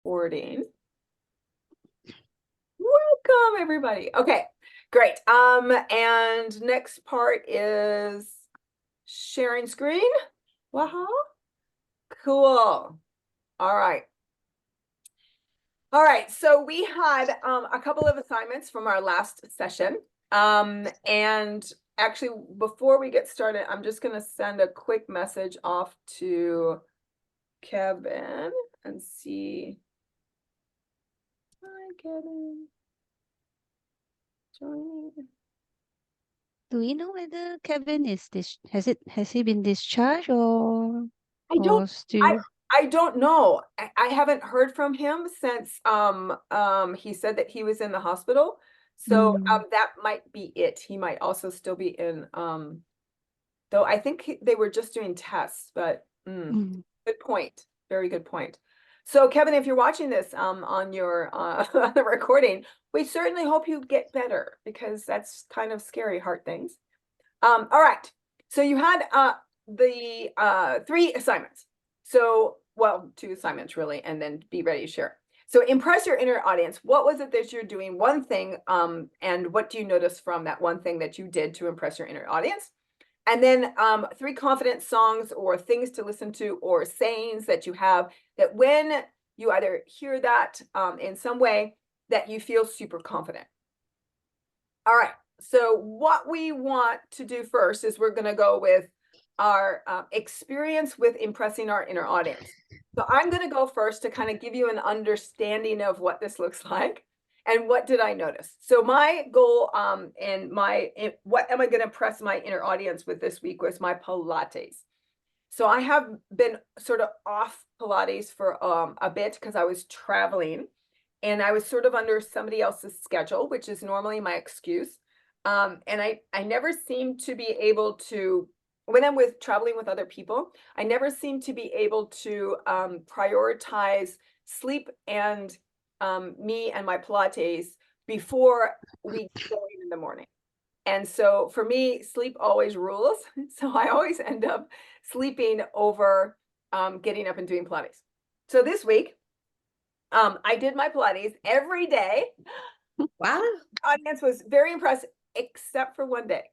recording. Welcome, everybody. Okay, great. And next part is sharing screen. Wow. Cool. All right. All right, so we had a couple of assignments from our last session. And actually, before we get started, I'm just going to send a quick message off to Kevin and see. Hi, Kevin. Joining. Do we know whether Kevin is has he been discharged or I don't I still? I don't know. I haven't heard from him since he said that he was in the hospital. So Mm, that might be it. He might also still be in though I think they were just doing tests, but mm. good point. Very good point. So Kevin, if you're watching this on your on the recording, we certainly hope you get better because that's kind of scary heart things. All right. So you had the 3 assignments. So, well, 2 assignments really, and then be ready to share. So impress your inner audience. What was it that you're doing? One thing, and what do you notice from that one thing that you did to impress your inner audience? And then 3 confidence songs or things to listen to or sayings that you have that when you either hear that in some way that you feel super confident. All right. So what we want to do first is we're going to go with our experience with impressing our inner audience. So I'm going to go first to kind of give you an understanding of what this looks like and what did I notice. So my goal and what am I going to impress my inner audience with this week was my Pilates. So I have been sort of off Pilates for a bit because I was traveling and I was sort of under somebody else's schedule, which is normally my excuse. And I never seem to be able to, when I'm with traveling with other people, I never seem to be able to prioritize sleep and me and my Pilates before we go in the morning. And so for me, sleep always rules. So I always end up sleeping over getting up and doing Pilates. So this week, I did my Pilates every day. Wow. Audience was very impressed, except for one day.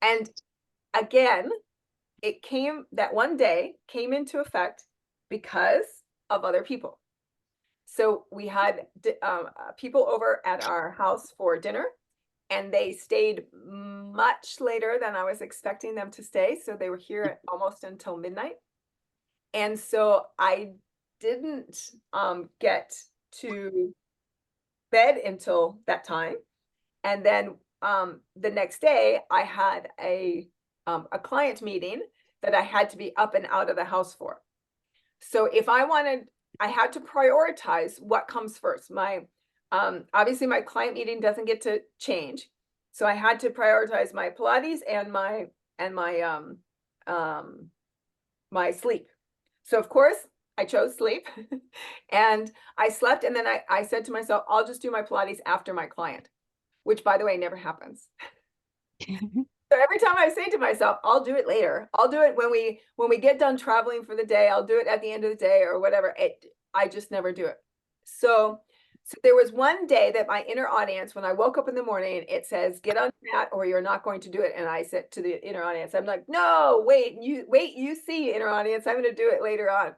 And again, that one day came into effect because of other people. So we had people over at our house for dinner, and they stayed much later than I was expecting them to stay. So they were here almost until midnight. And so I didn't get to bed until that time. And then the next day, I had a client meeting that I had to be up and out of the house for. So if I wanted, I had to prioritize what comes first. My obviously my client meeting doesn't get to change, so I had to prioritize my Pilates and my sleep. So of course I chose sleep, and I slept, and then I said to myself, I'll just do my Pilates after my client, which by the way never happens. So every time I say to myself, I'll do it later. I'll do it when we get done traveling for the day. I'll do it at the end of the day or whatever. I just never do it. So there was one day that my inner audience, when I woke up in the morning, it says, get on that or you're not going to do it. And I said to the inner audience, I'm like, no, wait, you see, inner audience, I'm going to do it later on.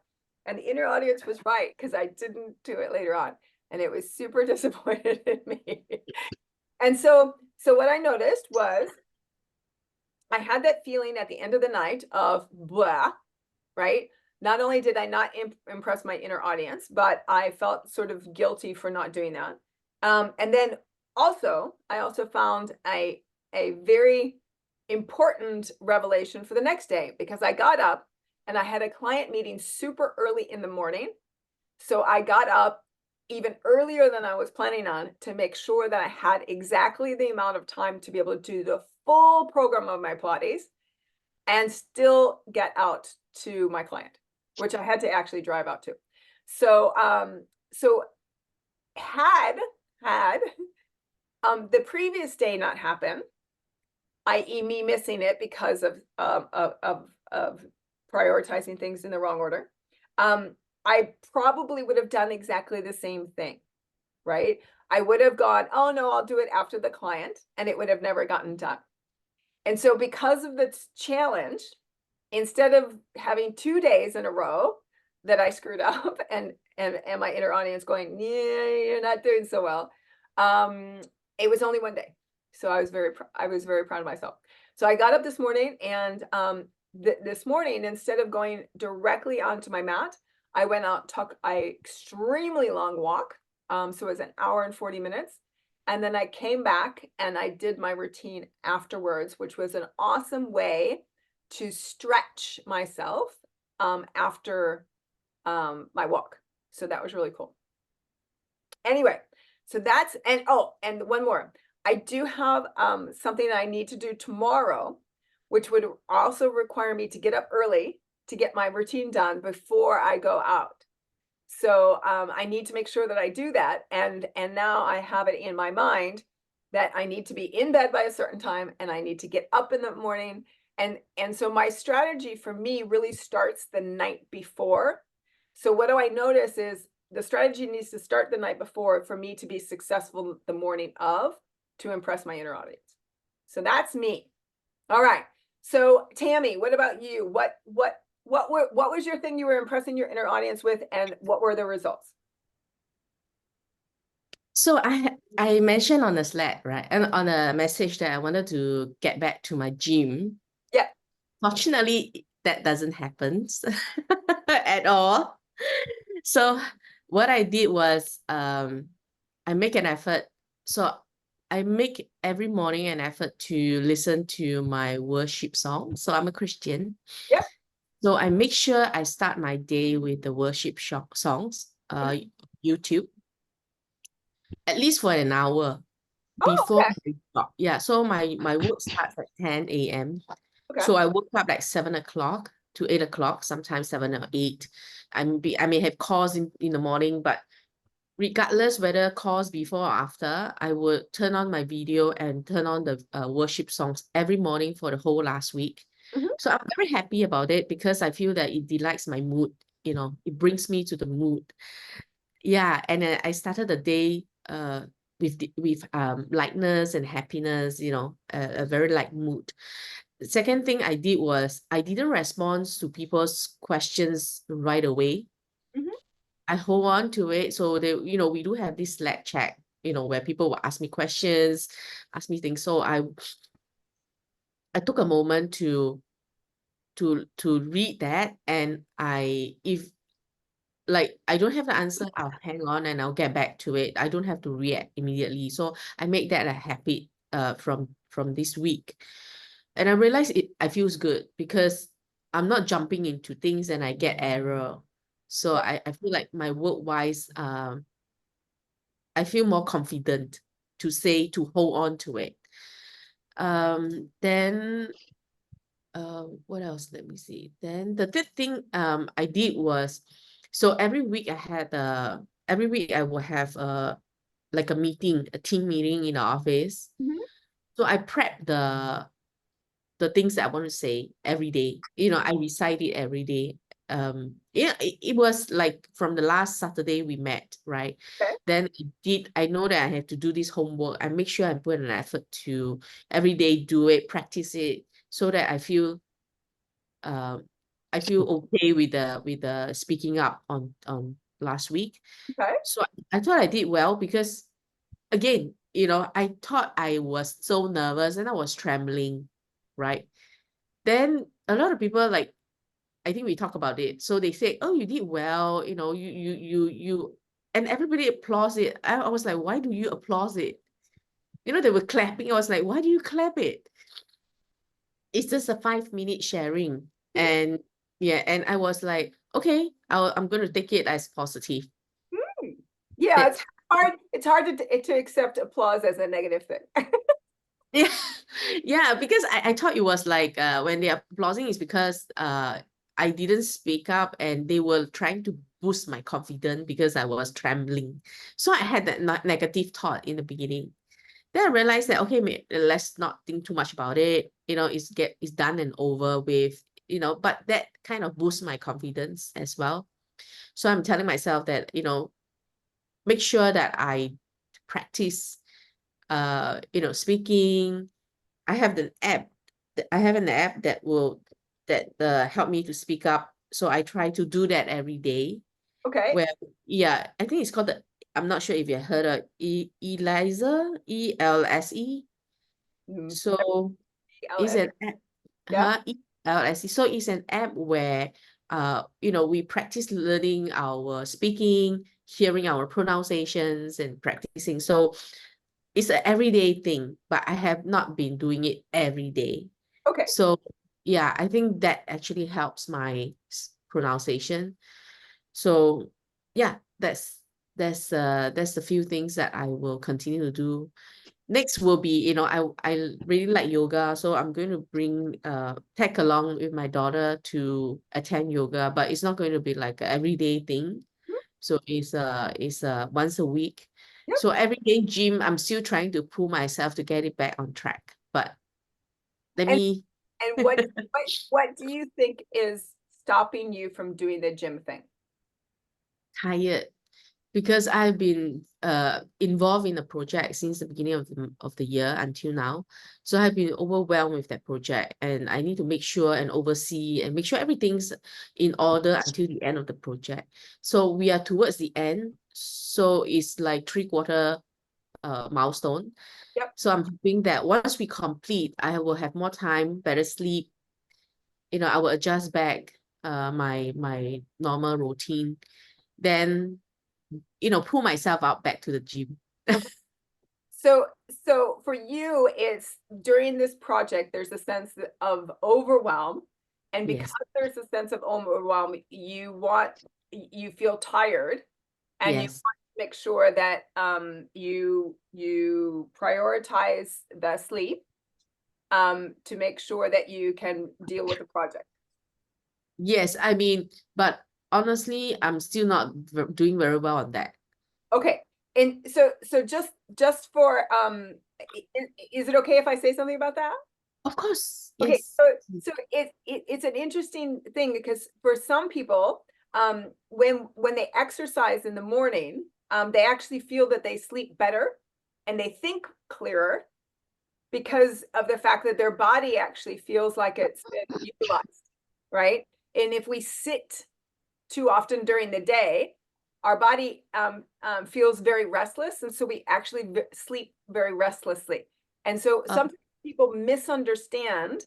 And the inner audience was right because I didn't do it later on. And it was super disappointed in me. And so what I noticed was I had that feeling at the end of the night of blah, right? Not only did I not impress my inner audience, but I felt sort of guilty for not doing that. And then I also found a very important revelation for the next day because I got up and I had a client meeting super early in the morning. So I got up even earlier than I was planning on to make sure that I had exactly the amount of time to be able to do the full program of my Pilates and still get out to my client, which I had to actually drive out to. So, so had the previous day not happen, i.e., me missing it because of prioritizing things in the wrong order, I probably would have done exactly the same thing, right? I would have gone, oh no, I'll do it after the client, and it would have never gotten done. And so because of this challenge, instead of having 2 days in a row that I screwed up and my inner audience going, yeah, you're not doing so well. It was only 1 day. So I was very proud of myself. So I got up this morning and this morning, instead of going directly onto my mat, I went out, took a extremely long walk. So it was an hour and 40 minutes. And then I came back and I did my routine afterwards, which was an awesome way to stretch myself after my walk. So that was really cool. Anyway, so that's, and oh, and one more. I do have something that I need to do tomorrow, which would also require me to get up early to get my routine done before I go out. So I need to make sure that I do that. And now I have it in my mind that I need to be in bed by a certain time and I need to get up in the morning. And so my strategy for me really starts the night before. So what do I notice is the strategy needs to start the night before for me to be successful the morning of to impress my inner audience. So that's me. All right. So Tammy, what about you? What was your thing you were impressing your inner audience with, and what were the results? So I mentioned on the Slack, right, and on a message that I wanted to get back to my gym. Yeah. Fortunately, that doesn't happen at all. So what I did was I make an effort. So I make every morning an effort to listen to my worship song. So I'm a Christian. Yeah. So I make sure I start my day with the worship songs, YouTube, at least for an hour Oh, before okay. my job. Yeah, so my work starts at 10 a.m. Okay. So I woke up like 7 o'clock to 8 o'clock, sometimes 7 or 8. I may have calls in the morning, but regardless whether calls before or after, I would turn on my video and turn on the worship songs every morning for the whole last week. Mhm. So I'm very happy about it because I feel that it delights my mood. It brings me to the mood. Yeah, and I started the day with lightness and happiness, a very light mood. The second thing I did was I didn't respond to people's questions right away. Mhm. I hold on to it. So we do have this Slack chat, where people will ask me questions, ask me things. So I took a moment to read that, and if like I don't have the answer, I'll hang on and I'll get back to it. I don't have to react immediately. So I make that a habit from this week. And I realize I feels good because I'm not jumping into things and I get error. So I feel like my work wise, I feel more confident to hold on to it. Then what else? Let me see. Then the third thing I did was, so every week I will have like a team meeting in the office. Mhm. So I prep the things that I want to say every day. I recite it every day. It was like from the last Saturday we met, right? Okay. Then I know that I have to do this homework. I make sure I put an effort to every day do it, practice it, so that I feel okay with the speaking up on last week. Okay. So I thought I did well because again, I thought I was so nervous and I was trembling, right? Then a lot of people, like, I think we talk about it. So they say, "Oh, you did well. You," and everybody applauds it. I was like, "Why do you applaud it?" They were clapping. I was like, "Why do you clap it?" It's just a 5-minute sharing, Mhm. and yeah, and I was like, "Okay, I'm going to take it as positive." Mm. Yeah, That it's hard to accept applause as a negative thing. Yeah, yeah, because I thought it was like when they are applauding is because I didn't speak up and they were trying to boost my confidence because I was trembling. So I had that negative thought in the beginning. Then I realized that okay, let's not think too much about it. It's done and over with. But that kind of boosts my confidence as well. So I'm telling myself that, make sure that I practice, speaking. I have an app that will help me to speak up. So I try to do that every day. Okay. Where, yeah, I think it's called I'm not sure if you heard of Eliza, ELSE. So it's an app, Yeah. ELSE. So it's an app where, we practice learning our speaking, hearing our pronunciations and practicing. So it's an everyday thing, but I have not been doing it every day. Okay. So yeah, I think that actually helps my pronunciation. So yeah, that's the few things that I will continue to do. Next will be, I really like yoga, so I'm going to tag along with my daughter to attend yoga, but it's not going to be like an everyday thing. So it's once a week. Yep. So everyday gym, I'm still trying to pull myself to get it back on track. But let me. And what do you think is stopping you from doing the gym thing? Tired, because I've been involved in the project since the beginning of the year until now. So I've been overwhelmed with that project, and I need to make sure and oversee and make sure everything's in order until the end of the project. So we are towards the end. So it's like 3/4 milestone. Yep. So I'm hoping that once we complete, I will have more time, better sleep. I will adjust back my normal routine. Then pull myself out back to the gym. So for you, it's during this project, there's a sense of overwhelm. And because Yes. there's a sense of overwhelm, you feel tired, and you Yes. want to make sure that you prioritize the sleep to make sure that you can deal with the project. Yes, I mean, but honestly, I'm still not doing very well on that. Okay. And so just for is it okay if I say something about that? Of course. Okay, Yes. so it's an interesting thing, because for some people, when they exercise in the morning, they actually feel that they sleep better and they think clearer because of the fact that their body actually feels like it's been utilized, right? And if we sit too often during the day, our body feels very restless, and so we actually sleep very restlessly. And so sometimes people misunderstand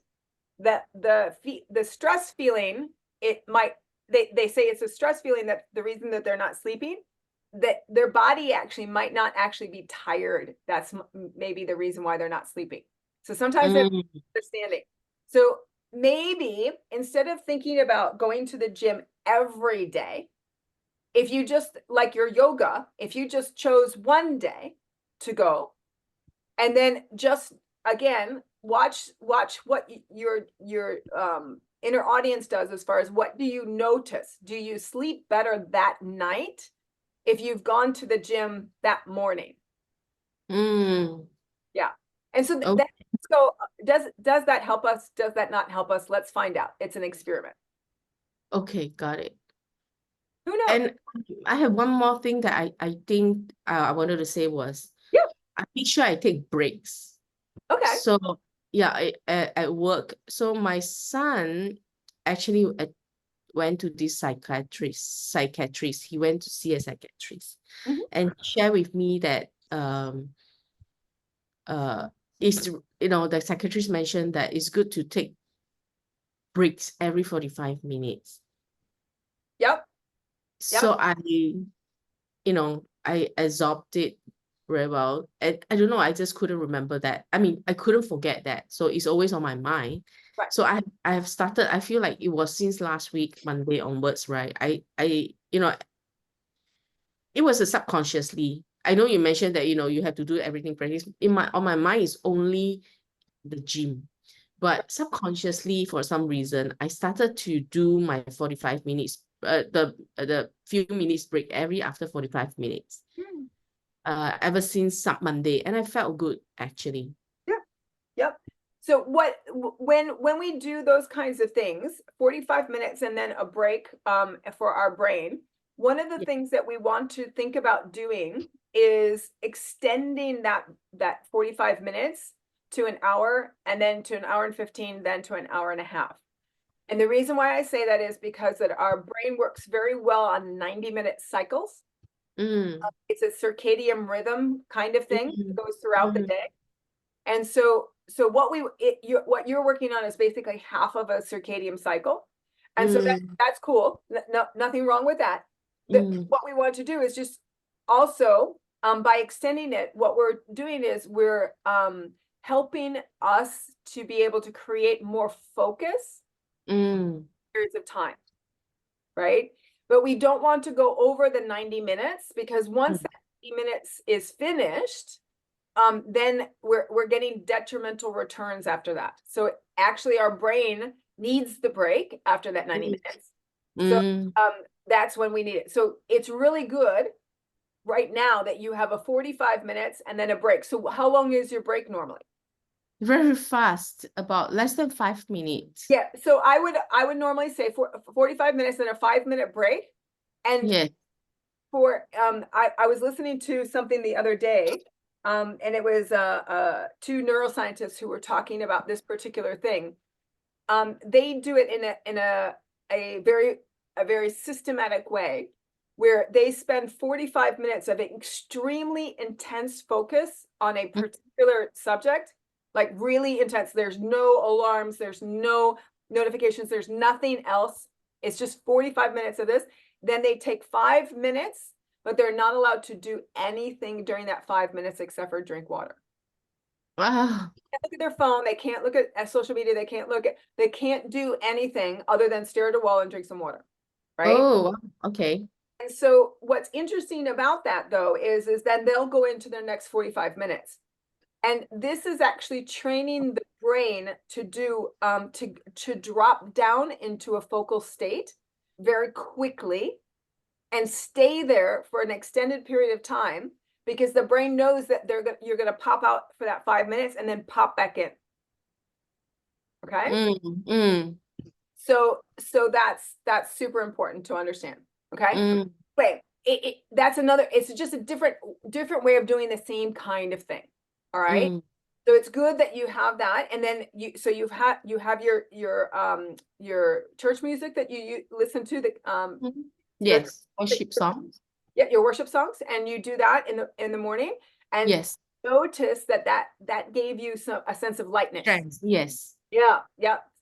that the stress feeling, they say it's a stress feeling, that the reason that they're not sleeping, that their body actually might not actually be tired. That's maybe the reason why they're not sleeping. So sometimes they're understanding. So maybe instead of thinking about going to the gym every day, if you just, like your yoga, if you just chose one day to go, and then just again watch what your inner audience does, as far as what do you notice. Do you sleep better that night if you've gone to the gym that morning? Yeah. And so Okay. let's go. Does that help us? Does that not help us? Let's find out. It's an experiment. Okay, got it. Who knows? And I have one more thing that I think I wanted to say was, Yeah. I make sure I take breaks. Okay. So yeah, at work. So my son actually went to this psychiatrist. He went to see a psychiatrist, and share with me that is the psychiatrist mentioned that it's good to take breaks every 45 minutes. Yep. So I absorbed it very well. And I don't know, I just couldn't remember that. I mean, I couldn't forget that. So it's always on my mind. Right. So I have started, I feel like it was since last week, Monday onwards, right? It was a subconsciously. I know you mentioned that, you have to do everything practice. On my mind is only the gym. But subconsciously, for some reason, I started to do my 45 minutes, the few minutes break every after 45 minutes. Ever since Monday, and I felt good actually. Yep. So when we do those kinds of things, 45 minutes and then a break for our brain, one of the Yeah. things that we want to think about doing is extending that 45 minutes to an hour, and then to an hour and 15, then to an hour and a half. And the reason why I say that is because that our brain works very well on 90-minute cycles. Mm. It's a circadian rhythm kind of thing that goes throughout the Mhm. day. And so what what you're working on is basically half of a circadian cycle. And so that's cool. Nothing wrong with that. What we want to do is just also, by extending it, what we're doing is we're helping us to be able to create more focus periods of time, right? But we don't want to go over the 90 minutes, because once that 90 minutes is finished, then we're getting detrimental returns after that. So actually our brain needs the break after that 90 minutes. So that's when we need it. So it's really good right now that you have a 45 minutes and then a break. So how long is your break normally? Very fast, about less than 5 minutes. Yeah, so I would normally say 45 minutes and a 5-minute break. And Yeah. for I was listening to something the other day, and it was two neuroscientists who were talking about this particular thing. They do it in a very systematic way, where they spend 45 minutes of extremely intense focus on a particular subject, like really intense. There's no alarms, there's no notifications, there's nothing else. It's just 45 minutes of this. Then they take 5 minutes, but they're not allowed to do anything during that 5 minutes except for drink water. Wow. They can't look at their phone, they can't look at social media, they can't do anything other than stare at a wall and drink some water, right? Oh, okay. And so what's interesting about that, though, is then they'll go into their next 45 minutes. And this is actually training the brain to do to drop down into a focal state very quickly and stay there for an extended period of time, because the brain knows that you're going to pop out for that 5 minutes and then pop back in. Okay? So that's super important to understand. Okay? Wait, that's another, it's just a different way of doing the same kind of thing. All right? So it's good that you have that, and then you have your church music that you listen to, the Yes, worship songs. yeah, your worship songs, and you do that in the morning, and Yes. notice that gave you a sense of lightness. Strength. Yes. Yeah,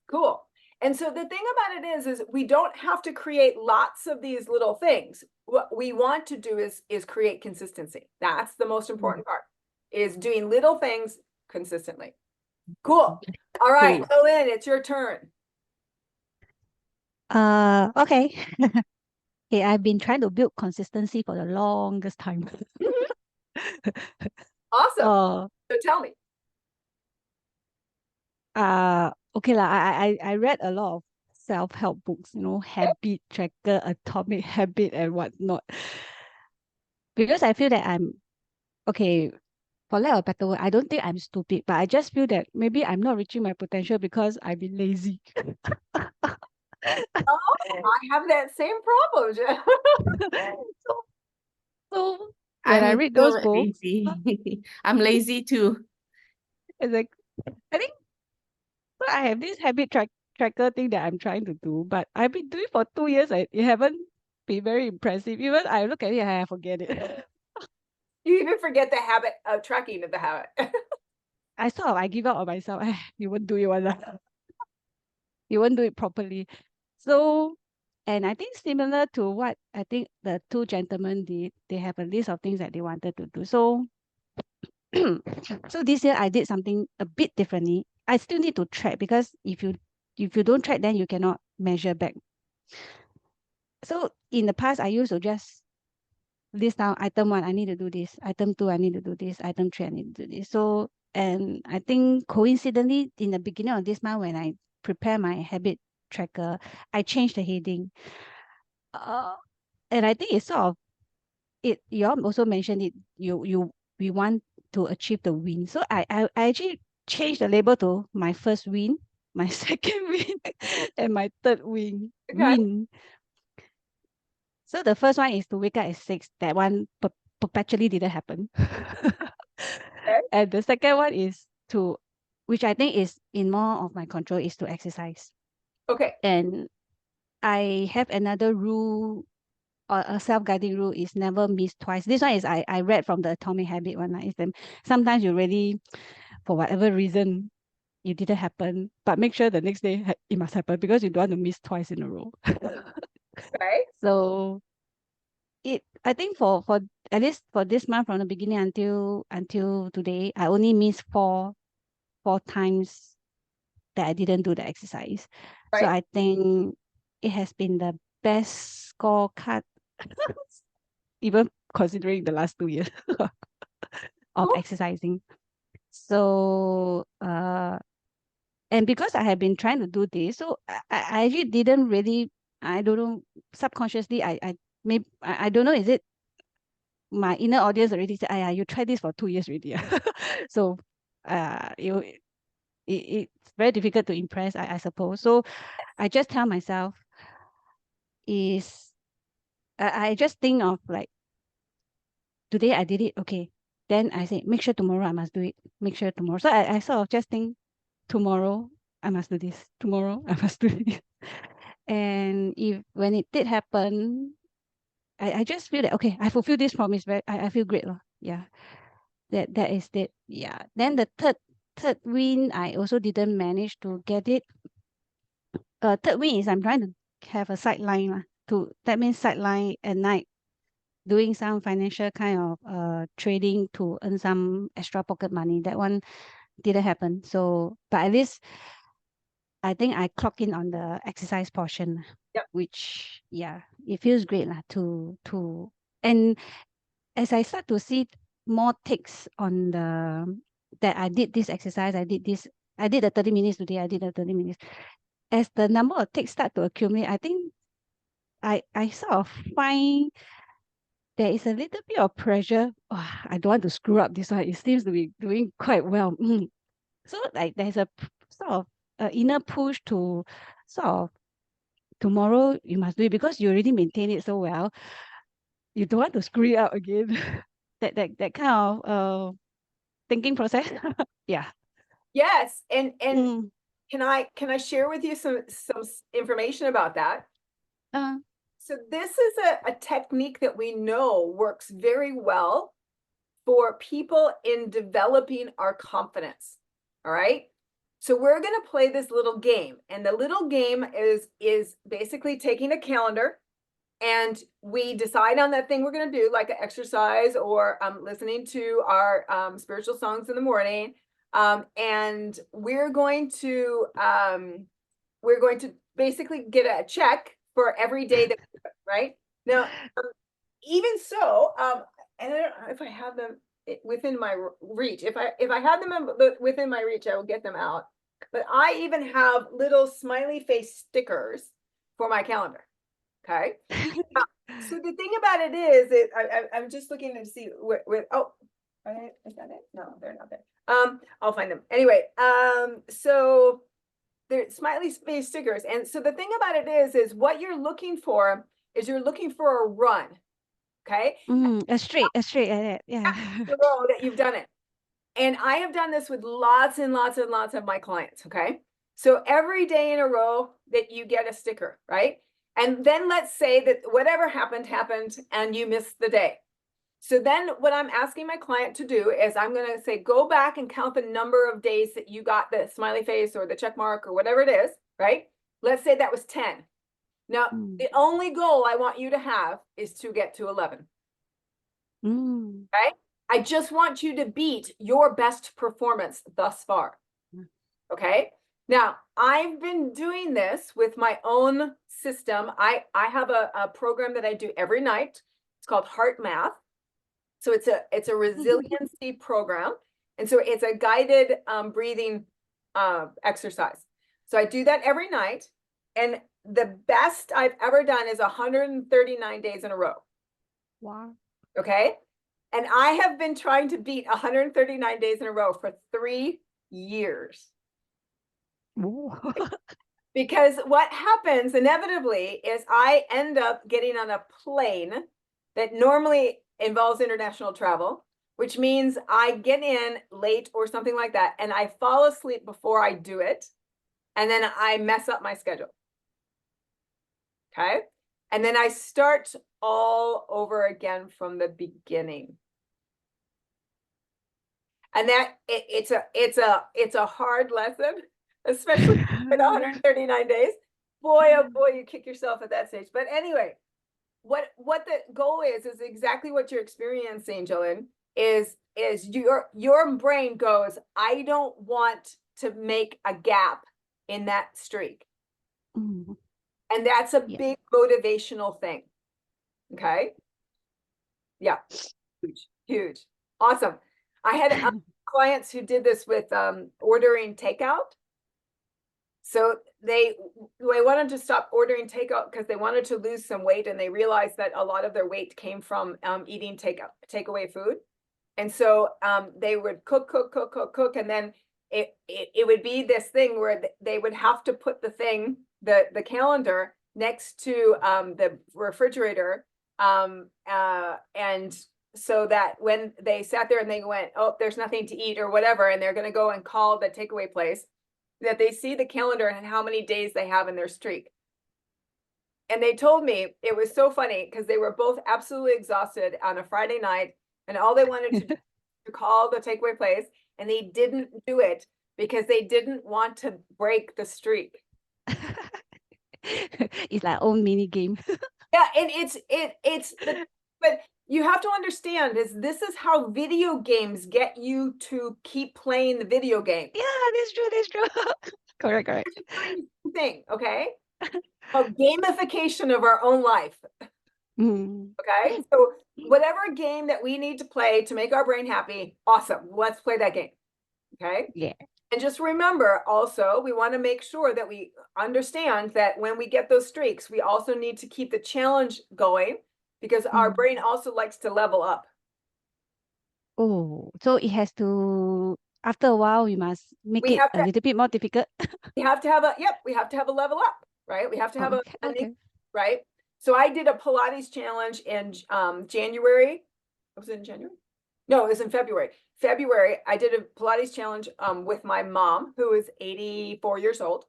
cool. And so the thing about it is we don't have to create lots of these little things. What we want to do is create consistency. That's the most important part, is doing little things consistently. Cool. All right, Lynn, it's your turn. Okay. Okay, I've been trying to build consistency for the longest time. Awesome. So tell me. Okay lah. I read a lot of self-help books, habit tracker, atomic habit, and whatnot. Because I feel that okay, for lack of a better word, I don't think I'm stupid, but I just feel that maybe I'm not reaching my potential because I've been lazy. Oh, I have that same problem, Jen. So when I read those books, lazy. I'm lazy too. it's like, I think I have this habit tracker thing that I'm trying to do, but I've been doing it for 2 years. It haven't been very impressive. Even I look at it, I forget it. You even forget the habit of tracking of the habit. I give up on myself. You won't do it one. You won't do it properly. So, and I think similar to what I think the two gentlemen did, they have a list of things that they wanted to do. So, so this year I did something a bit differently. I still need to track, because if you don't track, then you cannot measure back. So in the past, I used to just list down item 1, I need to do this. Item 2, I need to do this. Item 3, I need to do this. So, and I think coincidentally, in the beginning of this month, when I prepare my habit tracker, I changed the heading. And I think it's sort of it. You all also mentioned it. We want to achieve the win. So I actually changed the label to my first win, my second win, and my third win. Okay. So the first one is to wake up at 6. That one perpetually didn't happen. Okay. And the second one is to, which I think is in more of my control, is to exercise. Okay. And I have another rule, or a self-guiding rule, is never miss twice. This one is I read from the Atomic Habit one. Is them sometimes you really, for whatever reason, it didn't happen, but make sure the next day it must happen, because you don't want to miss twice in a row. Okay. So I think for at least for this month, from the beginning until today, I only missed four times that I didn't do the exercise. So Right. I think it has been the best scorecard, even considering the last 2 years of Cool. exercising. So and because I have been trying to do this, so I actually didn't really, I don't know, subconsciously I don't know, is it my inner audience already said, "Aya, you tried this for 2 years already." So it's very difficult to impress, I suppose. So I just tell myself is I just think of like, today I did it, okay. Then I say, make sure tomorrow I must do it. Make sure tomorrow. So I sort of just think, tomorrow I must do this. Tomorrow I must do this. And if when it did happen, I just feel that, okay, I fulfilled this promise. I feel great. Yeah. That is it. Yeah. Then the third win, I also didn't manage to get it. Third win is I'm trying to have a sideline that means sideline at night, doing some financial kind of trading to earn some extra pocket money. That one didn't happen. So, but at least I think I clock in on the exercise portion, Yep. which, yeah, it feels great and as I start to see more ticks on that I did this exercise, I did the 30 minutes today, I did the 30 minutes. As the number of ticks start to accumulate, I think I sort of find there is a little bit of pressure. Oh, I don't want to screw up this one. It seems to be doing quite well. So like there's a sort of inner push to sort of, tomorrow you must do it, because you already maintain it so well. You don't want to screw it up again. that kind of thinking process. Yeah. Yes. And Mm. can I share with you some information about that? Uh, So this is a technique that we know works very well for people in developing our confidence. All right. So we're going to play this little game, and the little game is basically taking a calendar, and we decide on that thing we're going to do, like an exercise or listening to our spiritual songs in the morning. And we're going to basically get a check for every day that we do it, right? Now, even so, and I don't know if I have them within my reach. If I had them within my reach, I will get them out. But I even have little smiley face stickers for my calendar. Okay. So the thing about it is, I'm just looking to see oh, is that it? No, they're not there. I'll find them anyway. So they're smiley face stickers, and so the thing about it is what you're looking for is you're looking for a run. Okay. a straight yeah. The row that you've done it. And I have done this with lots and lots and lots of my clients. Okay. So every day in a row that you get a sticker, right? And then let's say that whatever happened and you missed the day. So then what I'm asking my client to do is I'm going to say, go back and count the number of days that you got the smiley face or the check mark or whatever it is, right? Let's say that was 10. Now, the only goal I want you to have is to get to 11. Okay. I just want you to beat your best performance thus far. Okay. Now, I've been doing this with my own system. I have a program that I do every night. It's called Heart Math. So it's a resiliency program. And so it's a guided breathing exercise. So I do that every night. And the best I've ever done is 139 days in a row. Wow. Okay. And I have been trying to beat 139 days in a row for 3 years. Ooh. Because what happens inevitably is I end up getting on a plane that normally involves international travel, which means I get in late or something like that, and I fall asleep before I do it, and then I mess up my schedule. Okay? And then I start all over again from the beginning. And that it's a hard lesson, especially in 139 days. Boy, oh boy, you kick yourself at that stage. But anyway, what the goal is exactly what you're experiencing, Jillian, is your brain goes, I don't want to make a gap in that streak. Mm. And that's a Yeah. big motivational thing. Okay. Yeah. Huge, huge. Awesome. I had clients who did this with ordering takeout. So they wanted to stop ordering takeout because they wanted to lose some weight, and they realized that a lot of their weight came from eating takeaway food. And so they would cook, and then it would be this thing where they would have to put the calendar next to the refrigerator, and so that when they sat there and they went, oh, there's nothing to eat or whatever, and they're going to go and call the takeaway place, that they see the calendar and how many days they have in their streak. And they told me it was so funny because they were both absolutely exhausted on a Friday night, and all they wanted to do to call the takeaway place, and they didn't do it because they didn't want to break the streak. It's like own mini game. Yeah, and but you have to understand this is how video games get you to keep playing the video game. Yeah, that's true. That's true. Correct. Thing, okay? Gamification of our own life. Mm. Okay, so whatever game that we need to play to make our brain happy, awesome. Let's play that game. Okay. Yeah. And just remember also, we want to make sure that we understand that when we get those streaks, we also need to keep the challenge going, because our brain also likes to level up. Oh, so it has to, after a while, you must make We it have a to little bit more difficult. we have to have a level up, right? We have to have Okay. right? So I did a Pilates challenge in January. Was it in January? No, it was in February. I did a Pilates challenge with my mom, who is 84 years old.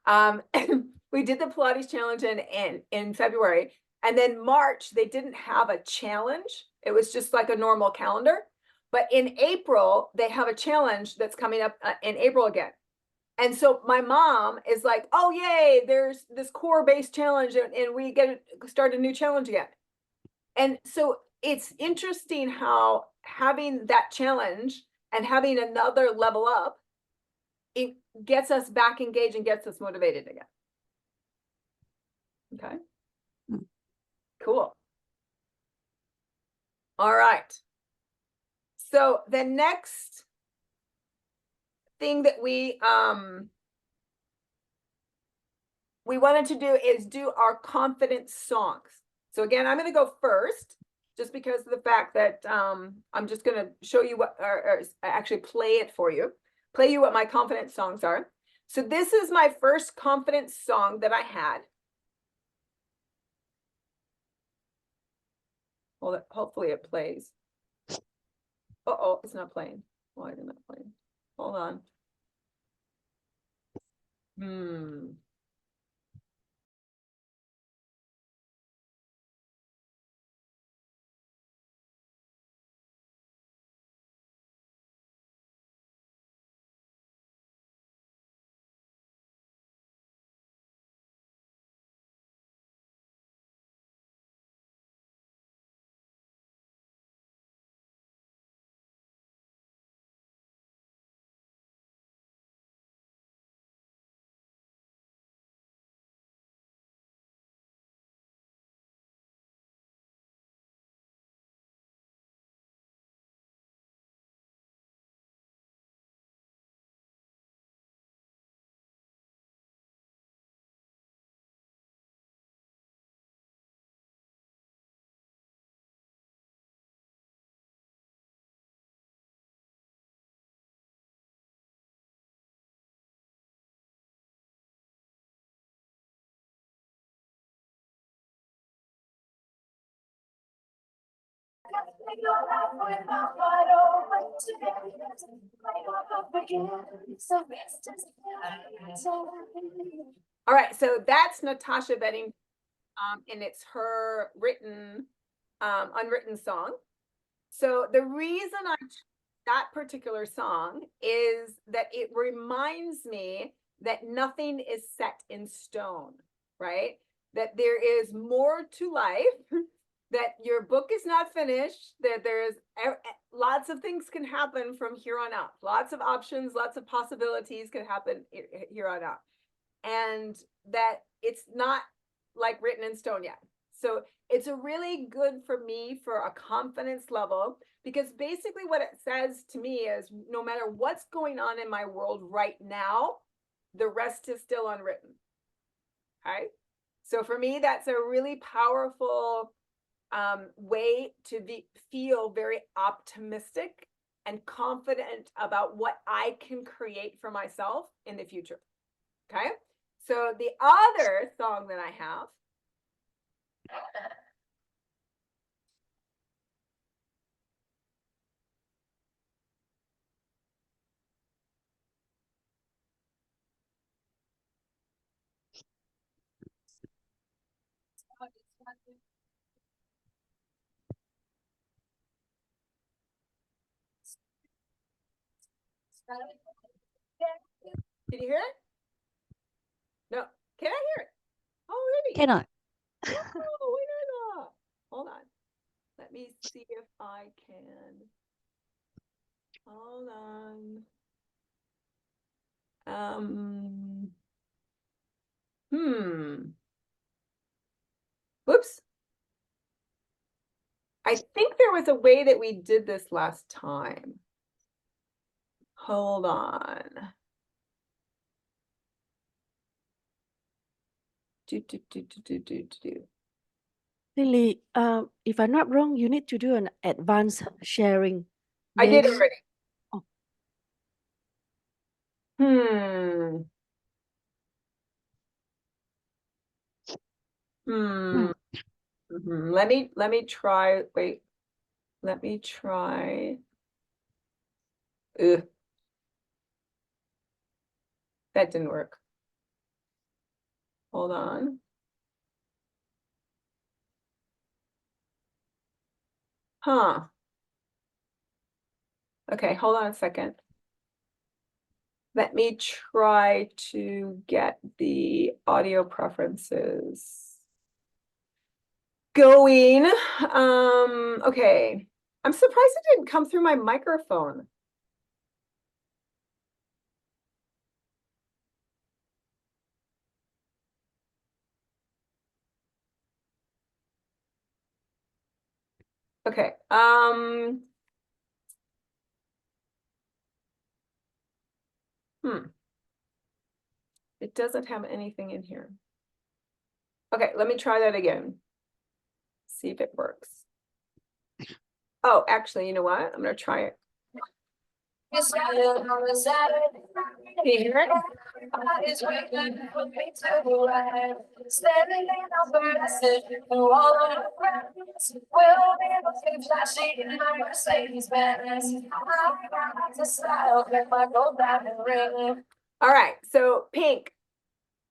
We did the Pilates challenge in February, and then March they didn't have a challenge. It was just like a normal calendar. But in April they have a challenge that's coming up in April again. And so my mom is like, oh, yay, there's this core-based challenge, and we get to start a new challenge again. And so it's interesting how having that challenge and having another level up, it gets us back engaged and gets us motivated again. Okay. Cool. All right. So the next thing that we wanted to do is do our confidence songs. So again, I'm going to go first, just because of the fact that I'm just going to show you what, or actually play you what my confidence songs are. So this is my first confidence song that I had. Well, hopefully it plays. Uh-oh, it's not playing. Why is it not playing? Hold on. All right, so that's Natasha Bedingfield, and it's her written, unwritten song. So the reason I chose that particular song is that it reminds me that nothing is set in stone, right? That there is more to life, that your book is not finished, that there's lots of things can happen from here on out. Lots of options, lots of possibilities can happen here on out. And that it's not like written in stone yet. So it's a really good for me for a confidence level, because basically what it says to me is no matter what's going on in my world right now, the rest is still unwritten. Okay. So for me, that's a really powerful way to feel very optimistic and confident about what I can create for myself in the future. Okay. So the other song that I have Did you hear it? No. Can I hear it? Oh, really? Cannot. Oh, wait a minute. Hold on. Let me see if I can. Hold on. Whoops. I think there was a way that we did this last time. Hold on. Lily, if I'm not wrong, you need to do an advanced sharing. I did Then- already. Oh. Let me try. Wait. Let me try. Ugh. That didn't work. Hold on. Huh. Okay, hold on a second. Let me try to get the audio preferences going. Okay. I'm surprised it didn't come through my microphone. Okay. It doesn't have anything in here. Okay, let me try that again. See if it works. Oh, actually, you know what? I'm gonna try it. Can you hear it? All right, so Pink,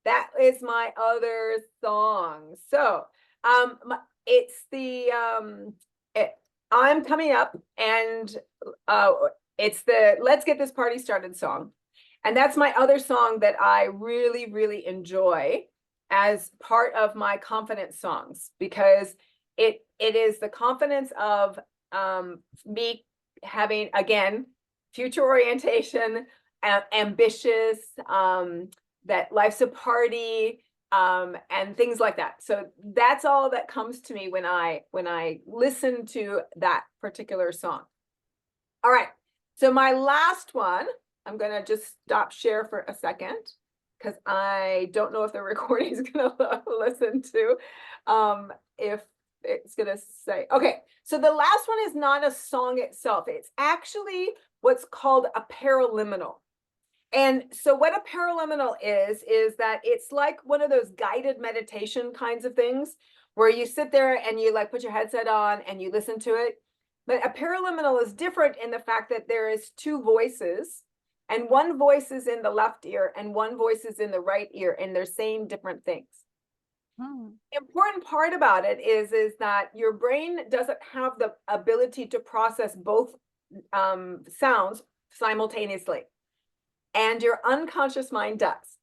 that is my other song. So it's the I'm coming up, and it's the Let's Get This Party Started song. And that's my other song that I really, really enjoy as part of my confidence songs, because it is the confidence of me having, again, future orientation, ambitious, that life's a party, and things like that. So that's all that comes to me when I listen to that particular song. All right, so my last one, I'm gonna just stop share for a second, because I don't know if the recording is gonna listen to, if it's gonna say, okay, so the last one is not a song itself. It's actually what's called a paraliminal. And so what a paraliminal is that it's like one of those guided meditation kinds of things where you sit there and you like put your headset on and you listen to it. But a paraliminal is different in the fact that there is two voices, and one voice is in the left ear and one voice is in the right ear, and they're saying different things. Oh, The important part about it is that your brain doesn't have the ability to process both sounds simultaneously, and your unconscious mind does.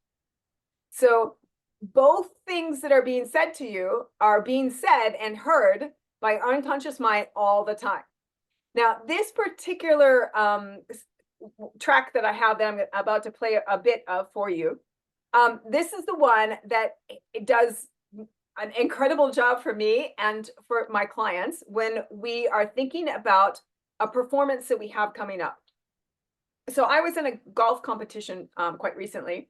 So both things that are being said to you are being said and heard by your unconscious mind all the time. Now, this particular track that I have that I'm about to play a bit of for you, this is the one that it does an incredible job for me and for my clients when we are thinking about a performance that we have coming up. So I was in a golf competition quite recently,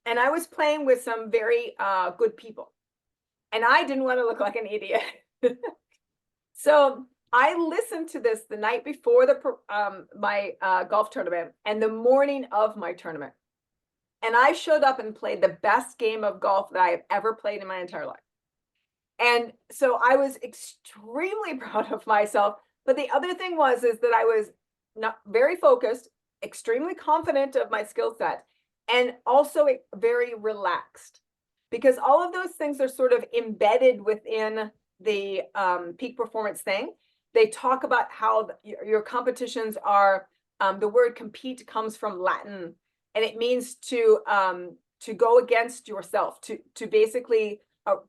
and I was playing with some very good people, and I didn't want to look like an idiot. So I listened to this the night before my golf tournament and the morning of my tournament. And I showed up and played the best game of golf that I have ever played in my entire life. And so I was extremely proud of myself. But the other thing is that I was not very focused, extremely confident of my skill set, and also very relaxed, because all of those things are sort of embedded within the peak performance thing. They talk about how your competitions are, the word compete comes from Latin, and it means to go against yourself, to basically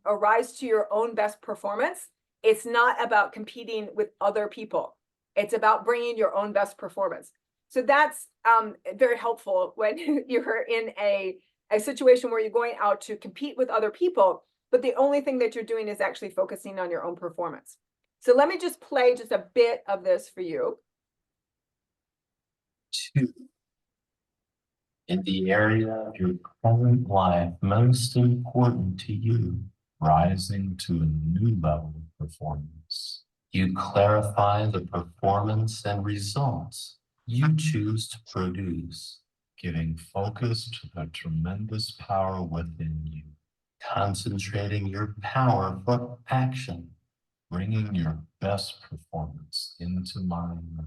arise to your own best performance. It's not about competing with other people. It's about bringing your own best performance. So that's very helpful when you're in a situation where you're going out to compete with other people, but the only thing that you're doing is actually focusing on your own performance. So let me just play just a bit of this for you. 2. In the area of your present life most important to you, rising to a new level of performance. You clarify the performance and results you choose to produce, giving focus to the tremendous power within you, concentrating your power for action, bringing your best performance into mind.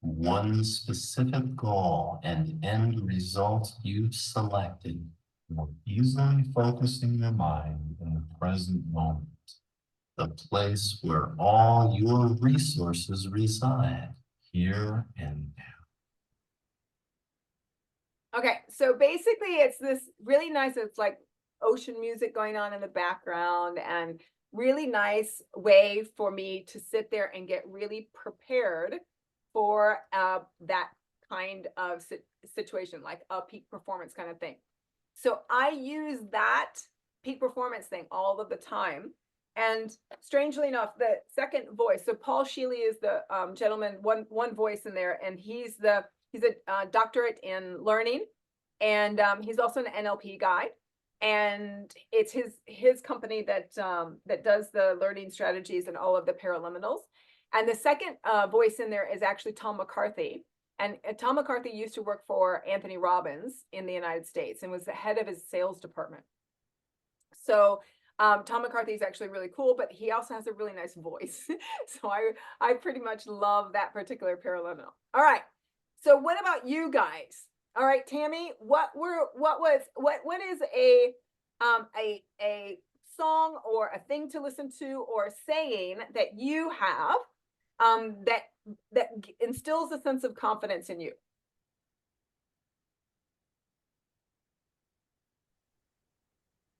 One specific goal and end result you've selected, more easily focusing your mind in the present moment, the place where all your resources reside, here and now. Okay, so basically it's this really nice, it's like ocean music going on in the background, and really nice way for me to sit there and get really prepared for that kind of situation, like a peak performance kind of thing. So I use that peak performance thing all of the time. And strangely enough, the second voice, so Paul Sheely is the gentleman, one voice in there, and he's a doctorate in learning, and he's also an NLP guy, and it's his company that does the learning strategies and all of the paraliminals. And the second voice in there is actually Tom McCarthy. And Tom McCarthy used to work for Anthony Robbins in the United States and was the head of his sales department. So Tom McCarthy is actually really cool, but he also has a really nice voice. So I pretty much love that particular paraliminal. All right. So what about you guys? All right, Tammy, what is a song or a thing to listen to or saying that you have that instills a sense of confidence in you?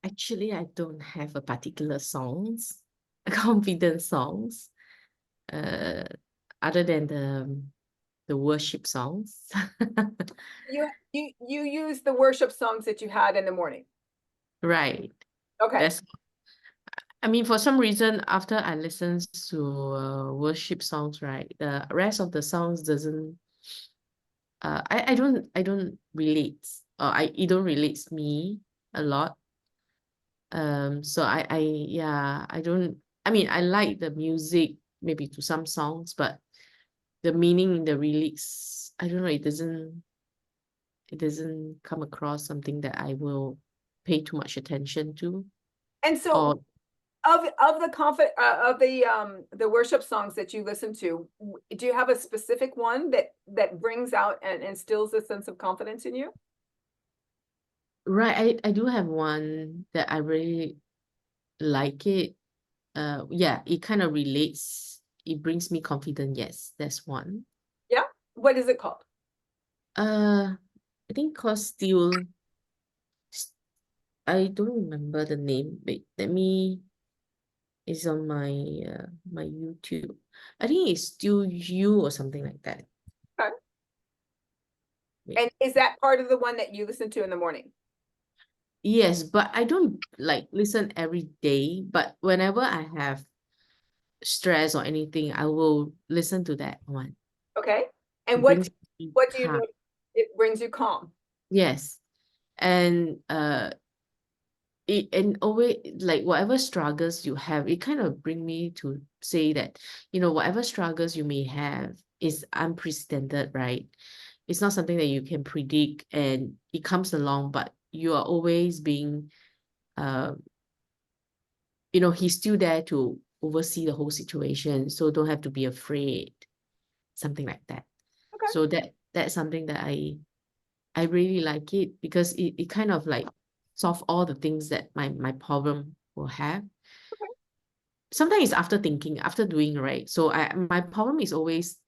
Actually, I don't have a particular songs, confidence songs, other than the worship songs. You use the worship songs that you had in the morning. Right. Okay. I mean, for some reason, after I listen to worship songs, right, the rest of the songs doesn't. I don't relate. It don't relates me a lot. So I don't. I mean, I like the music maybe to some songs, but the meaning in the lyrics, I don't know. It doesn't come across something that I will pay too much attention to. And so Of the worship songs that you listen to, do you have a specific one that brings out and instills a sense of confidence in you? Right, I do have one that I really like it. Yeah, it kind of relates. It brings me confidence. Yes, that's one. Yeah. What is it called? I think called Still. I don't remember the name. Wait, let me. It's on my my YouTube. I think it's Still You or something like that. Okay. Wait. And is that part of the one that you listen to in the morning? Yes, but I don't like listen every day. But whenever I have stress or anything, I will listen to that one. Okay. And It what brings me do you calm. know? It brings you calm. Yes. And it and always like whatever struggles you have, it kind of bring me to say that, whatever struggles you may have is unprecedented, right? It's not something that you can predict and it comes along, but you are always being he's still there to oversee the whole situation. So don't have to be afraid. Something like that. Okay. So that's something that I really like it because it kind of like solve all the things that my problem will have. Okay. Sometimes it's after thinking, after doing, right? So my problem is always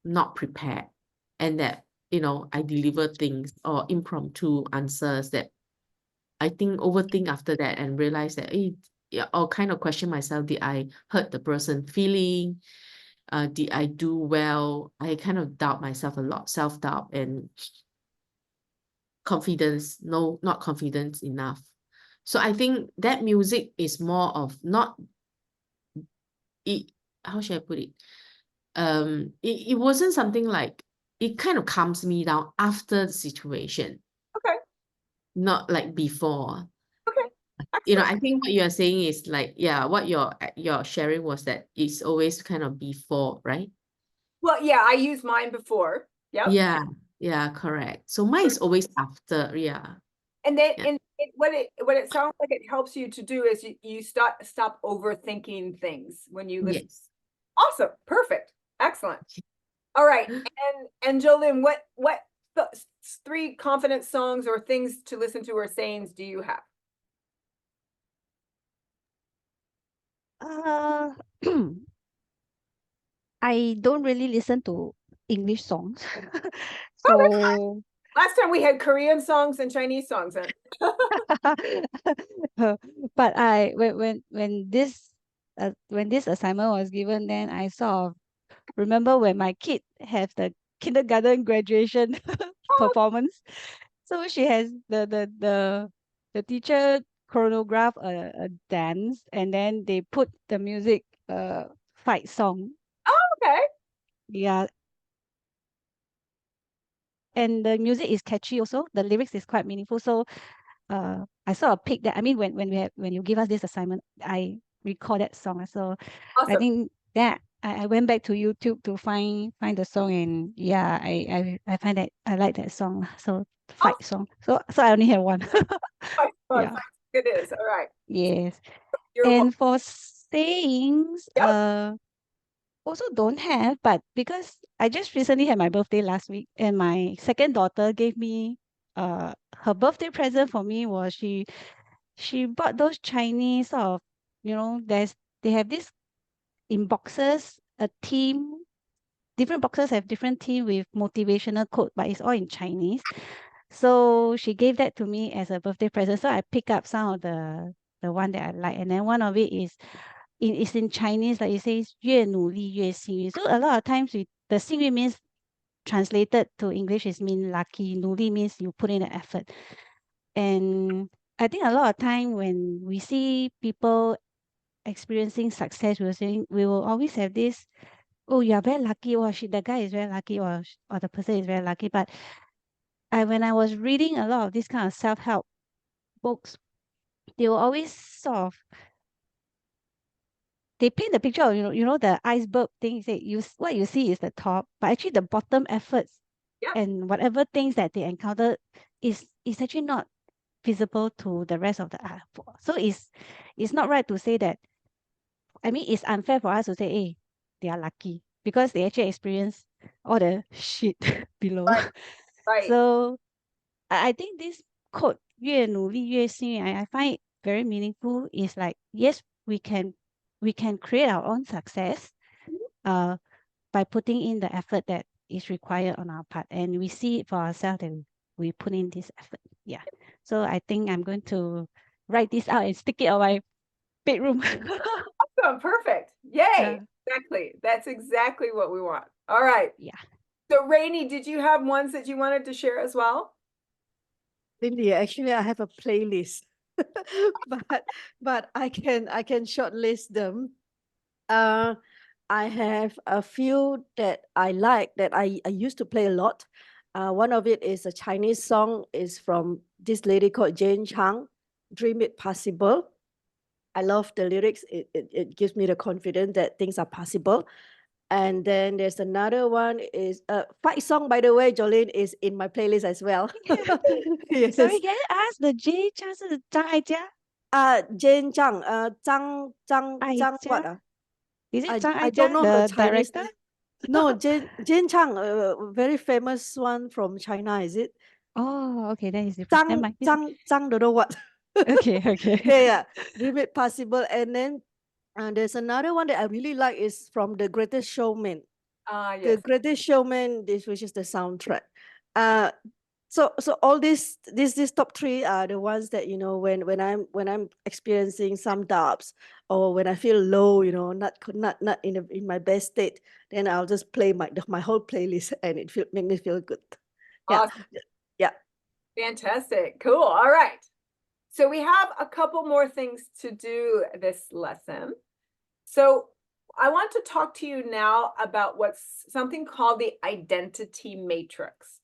not prepared, and that I deliver things or impromptu answers that I think overthink after that and realize that yeah, or kind of question myself, did I hurt the person feeling? Did I do well? I kind of doubt myself a lot, self-doubt and confidence, no, not confidence enough. So I think that music is more of not it, how should I put it? It wasn't something like it kind of calms me down after the situation, Okay. not like before. Okay. Excellent. I think what you are saying is like, yeah, what you're sharing was that it's always kind of before, right? Well, yeah, I used mine before. Yep. Yeah, correct. So mine is always after, yeah. And then Yeah. what it sounds like it helps you to do is you stop overthinking things when you listen. Yes. Awesome. Perfect. Excellent. All right. And Jolene, what 3 confidence songs or things to listen to or sayings do you have? Uh, I don't really listen to English songs. Oh, that's fine. So Last time we had Korean songs and Chinese songs in. but when this assignment was given, then I sort of remember when my kid has the kindergarten graduation Oh, performance. So she has the teacher choreograph a dance, and then they put the music fight song. okay. Yeah. And the music is catchy also. The lyrics is quite meaningful. So I sort of picked that. I mean, when you give us this assignment, I recall that song. So I Awesome. think that I went back to YouTube to find the song, and yeah, I find that I like that song. So fight song. So I only have one. Fine, Yeah. fine. It is. All right. Yes. You're And for sayings, Yep. also don't have, but because I just recently had my birthday last week, and my second daughter gave me her birthday present for me was she bought those Chinese sort of, they have this in boxes, a theme, different boxes have different theme with motivational quote, but it's all in Chinese. So she gave that to me as a birthday present. So I pick up some of the one that I like, and then one of it is it's in Chinese, like it says 越努力越幸运. So a lot of times the 幸运 means translated to English is mean lucky. 努力 means you put in the effort. And I think a lot of time when we see people experiencing success, we will always have this, oh, you are very lucky, or the guy is very lucky, or the person is very lucky. But when I was reading a lot of this kind of self-help books, they will always sort of they paint the picture of the iceberg thing. Say what you see is the top, but actually the bottom efforts Yeah. and whatever things that they encounter is actually not visible to the rest of the art. So it's not right to say that. I mean, it's unfair for us to say, hey, they are lucky because they actually experience all the shit below. Right. So I think this quote, 越努力越幸运, I find it very meaningful. It's like, yes, we can create our own success by putting in the effort that is required on our part. And we see it for ourselves that we put in this effort. Yeah. So I think I'm going to write this out and stick it on my bedroom. Awesome, perfect. Yay. Yeah. Exactly. That's exactly what we want. All right. Yeah. So Rainey, did you have ones that you wanted to share as well? Lindy, actually, I have a playlist, but I can shortlist them. I have a few that I like that I used to play a lot. One of it is a Chinese song, is from this lady called Jane Chang, Dream It Possible. I love the lyrics. It gives me the confidence that things are possible. And then there's another one is a fight song, by the way, Jolene, is in my playlist as well. Yes. Sorry, can I ask the J 他是张艾嘉? Jane Zhang, Zhang what? 艾嘉? Is it I 张 I 艾嘉 don't know the her Chinese director? name. No, Jane Chang, a very famous one from China, is it? Oh, okay, then it's different. Never mind. Zhang, don't know what. Okay, okay. Yeah. Dream It Possible. And then there's another one that I really like is from The Greatest Showman. Yes. The Greatest Showman, which is the soundtrack. So all these top three are the ones that, you know, when I'm experiencing some doubts or when I feel low, you know, not in my best state, then I'll just play my whole playlist and it make me feel good. Yeah. Awesome. Yeah. Fantastic. Cool. All right. So we have a couple more things to do this lesson. So I want to talk to you now about what's something called the identity matrix.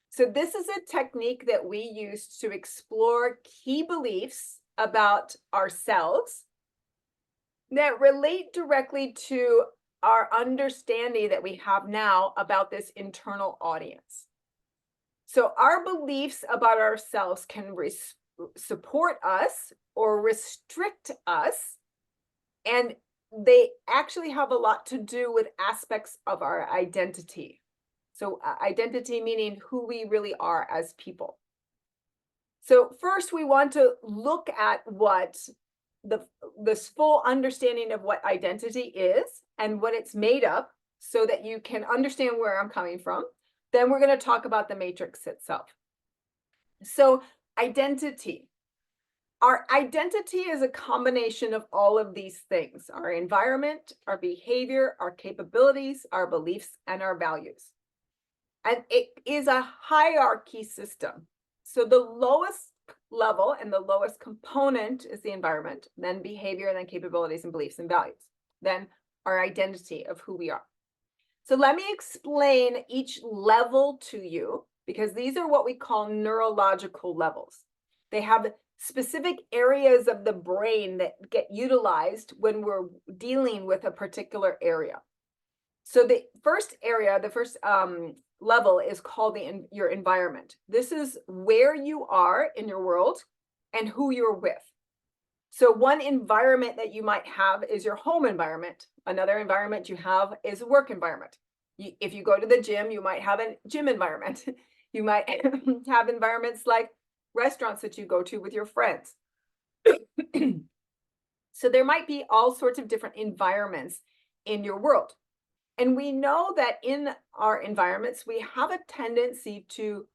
So this is a technique that we use to explore key beliefs about ourselves that relate directly to our understanding that we have now about this internal audience. So our beliefs about ourselves can support us or restrict us, and they actually have a lot to do with aspects of our identity. So identity meaning who we really are as people. So first we want to look at what this full understanding of what identity is and what it's made of so that you can understand where I'm coming from. Then we're going to talk about the matrix itself. So identity. Our identity is a combination of all of these things: our environment, our behavior, our capabilities, our beliefs, and our values. And it is a hierarchy system. So the lowest level and the lowest component is the environment, then behavior, then capabilities and beliefs and values, then our identity of who we are. So let me explain each level to you, because these are what we call neurological levels. They have specific areas of the brain that get utilized when we're dealing with a particular area. So the first area, the first level is called your environment. This is where you are in your world and who you're with. So one environment that you might have is your home environment. Another environment you have is a work environment. If you go to the gym, you might have a gym environment. You might have environments like restaurants that you go to with your friends. So there might be all sorts of different environments in your world. And we know that in our environments, we have a tendency to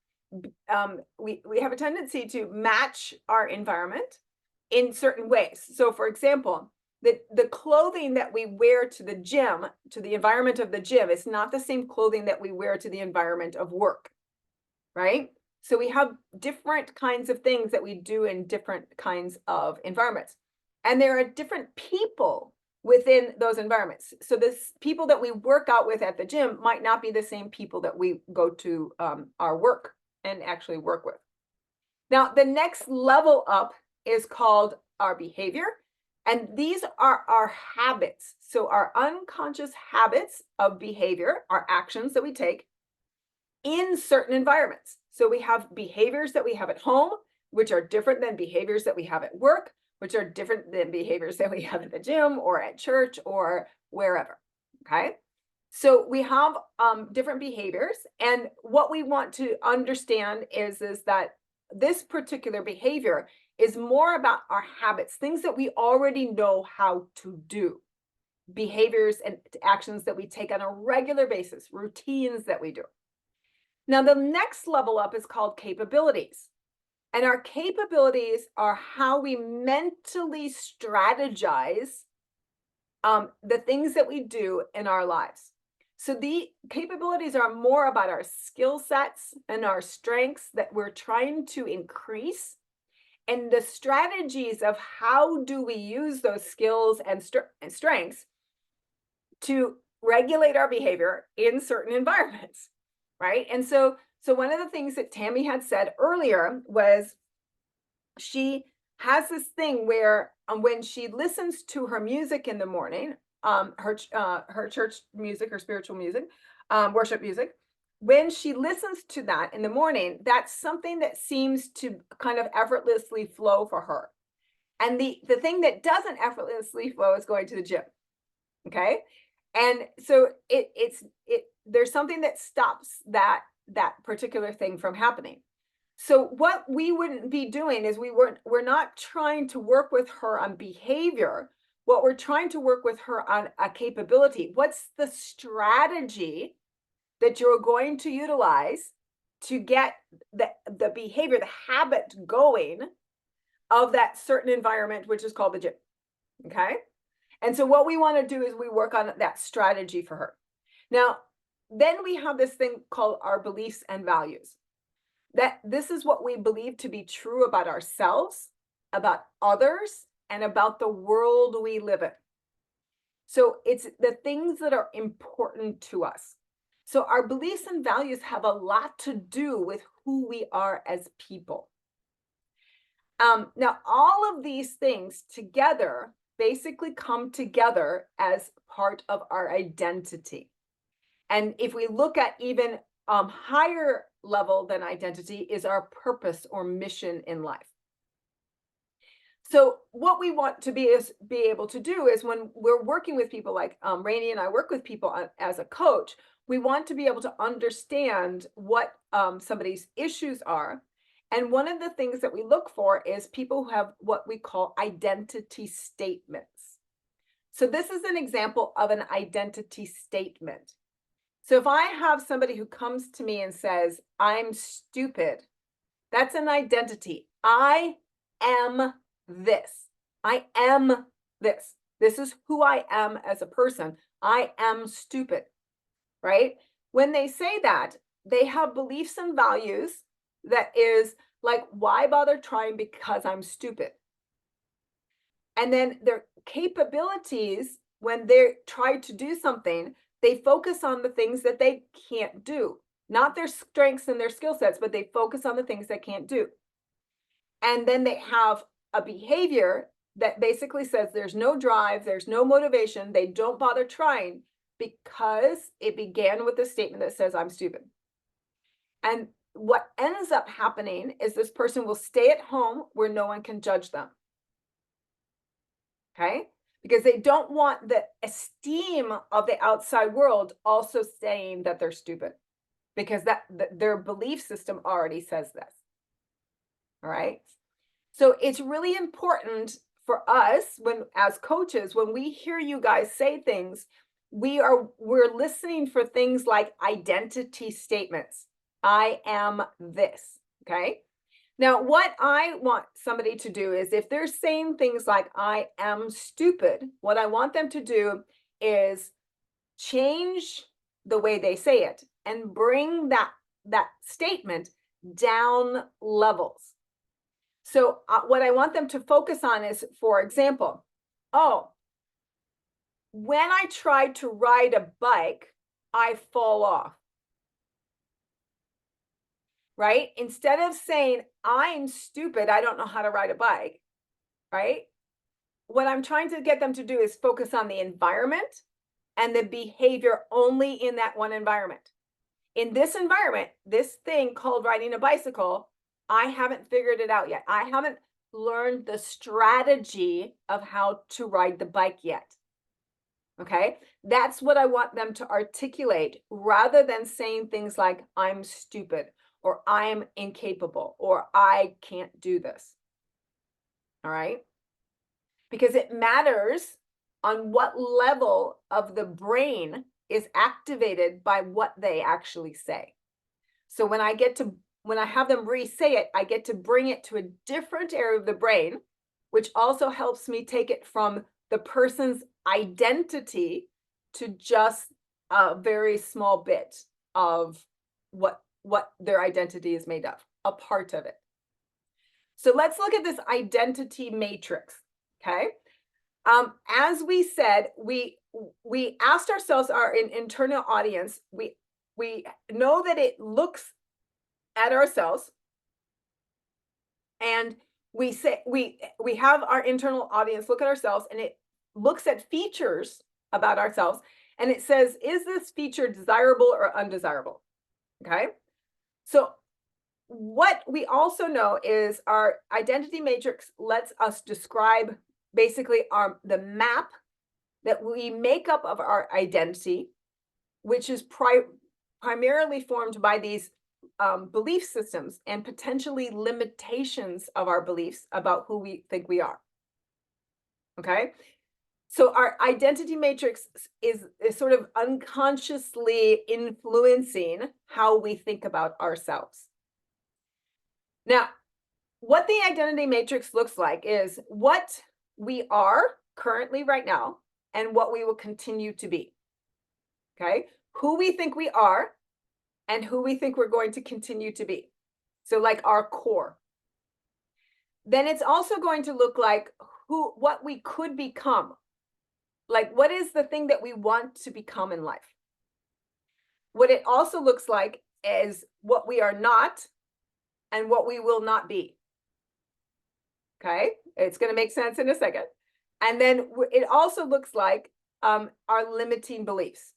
match our environment in certain ways. So for example, the clothing that we wear to the gym, to the environment of the gym, is not the same clothing that we wear to the environment of work, right? So we have different kinds of things that we do in different kinds of environments. And there are different people within those environments. So this people that we work out with at the gym might not be the same people that we go to our work and actually work with. Now, the next level up is called our behavior. And these are our habits. So our unconscious habits of behavior, our actions that we take in certain environments. So we have behaviors that we have at home, which are different than behaviors that we have at work, which are different than behaviors that we have at the gym or at church or wherever. Okay. So we have different behaviors, and what we want to understand is that this particular behavior is more about our habits, things that we already know how to do, behaviors and actions that we take on a regular basis, routines that we do. Now, the next level up is called capabilities. And our capabilities are how we mentally strategize the things that we do in our lives. So the capabilities are more about our skill sets and our strengths that we're trying to increase, and the strategies of how do we use those skills and strengths to regulate our behavior in certain environments, right? And so one of the things that Tammy had said earlier was she has this thing where when she listens to her music in the morning, her church music, her spiritual music, worship music, when she listens to that in the morning, that's something that seems to kind of effortlessly flow for her. And the thing that doesn't effortlessly flow is going to the gym. Okay. And so there's something that stops that particular thing from happening. So what we wouldn't be doing is we're not trying to work with her on behavior. What we're trying to work with her on a capability. What's the strategy that you're going to utilize to get the behavior, the habit going of that certain environment, which is called the gym. Okay. And so what we want to do is we work on that strategy for her. Now, then we have this thing called our beliefs and values. That this is what we believe to be true about ourselves, about others, and about the world we live in. So it's the things that are important to us. So our beliefs and values have a lot to do with who we are as people. Now, all of these things together basically come together as part of our identity. And if we look at even higher level than identity is our purpose or mission in life. So what we want to be able to do is when we're working with people like Rainey and I work with people as a coach, we want to be able to understand what somebody's issues are. And one of the things that we look for is people who have what we call identity statements. So this is an example of an identity statement. So if I have somebody who comes to me and says, I'm stupid, that's an identity. I am this. I am this. This is who I am as a person. I am stupid, right? When they say that, they have beliefs and values that is like, why bother trying because I'm stupid? And then their capabilities, when they try to do something, they focus on the things that they can't do, not their strengths and their skill sets, but they focus on the things they can't do. And then they have a behavior that basically says there's no drive, there's no motivation, they don't bother trying because it began with a statement that says, I'm stupid. And what ends up happening is this person will stay at home where no one can judge them. Okay? Because they don't want the esteem of the outside world also saying that they're stupid, because their belief system already says this. All right. So it's really important for us as coaches, when we hear you guys say things, we're listening for things like identity statements. I am this. Okay. Now, what I want somebody to do is if they're saying things like, I am stupid, what I want them to do is change the way they say it and bring that statement down levels. So what I want them to focus on is, for example, oh, when I try to ride a bike, I fall off. Right? Instead of saying, I'm stupid, I don't know how to ride a bike, right? What I'm trying to get them to do is focus on the environment and the behavior only in that one environment. In this environment, this thing called riding a bicycle, I haven't figured it out yet. I haven't learned the strategy of how to ride the bike yet. Okay, that's what I want them to articulate rather than saying things like, I'm stupid, or I'm incapable, or I can't do this. All right, because it matters on what level of the brain is activated by what they actually say. So when I have them re-say it, I get to bring it to a different area of the brain, which also helps me take it from the person's identity to just a very small bit of what their identity is made of, a part of it. So let's look at this identity matrix, okay? As we said, we asked ourselves, our internal audience, we know that it looks at ourselves, and we say we have our internal audience look at ourselves, and it looks at features about ourselves, and it says, is this feature desirable or undesirable? Okay, so what we also know is our identity matrix lets us describe basically the map that we make up of our identity, which is primarily formed by these belief systems and potentially limitations of our beliefs about who we think we are. Okay, so our identity matrix is sort of unconsciously influencing how we think about ourselves. Now, what the identity matrix looks like is what we are currently right now and what we will continue to be. Okay, who we think we are and who we think we're going to continue to be. So like our core. Then it's also going to look like what we could become. Like, what is the thing that we want to become in life? What it also looks like is what we are not and what we will not be. Okay, it's going to make sense in a second. And then it also looks like our limiting beliefs.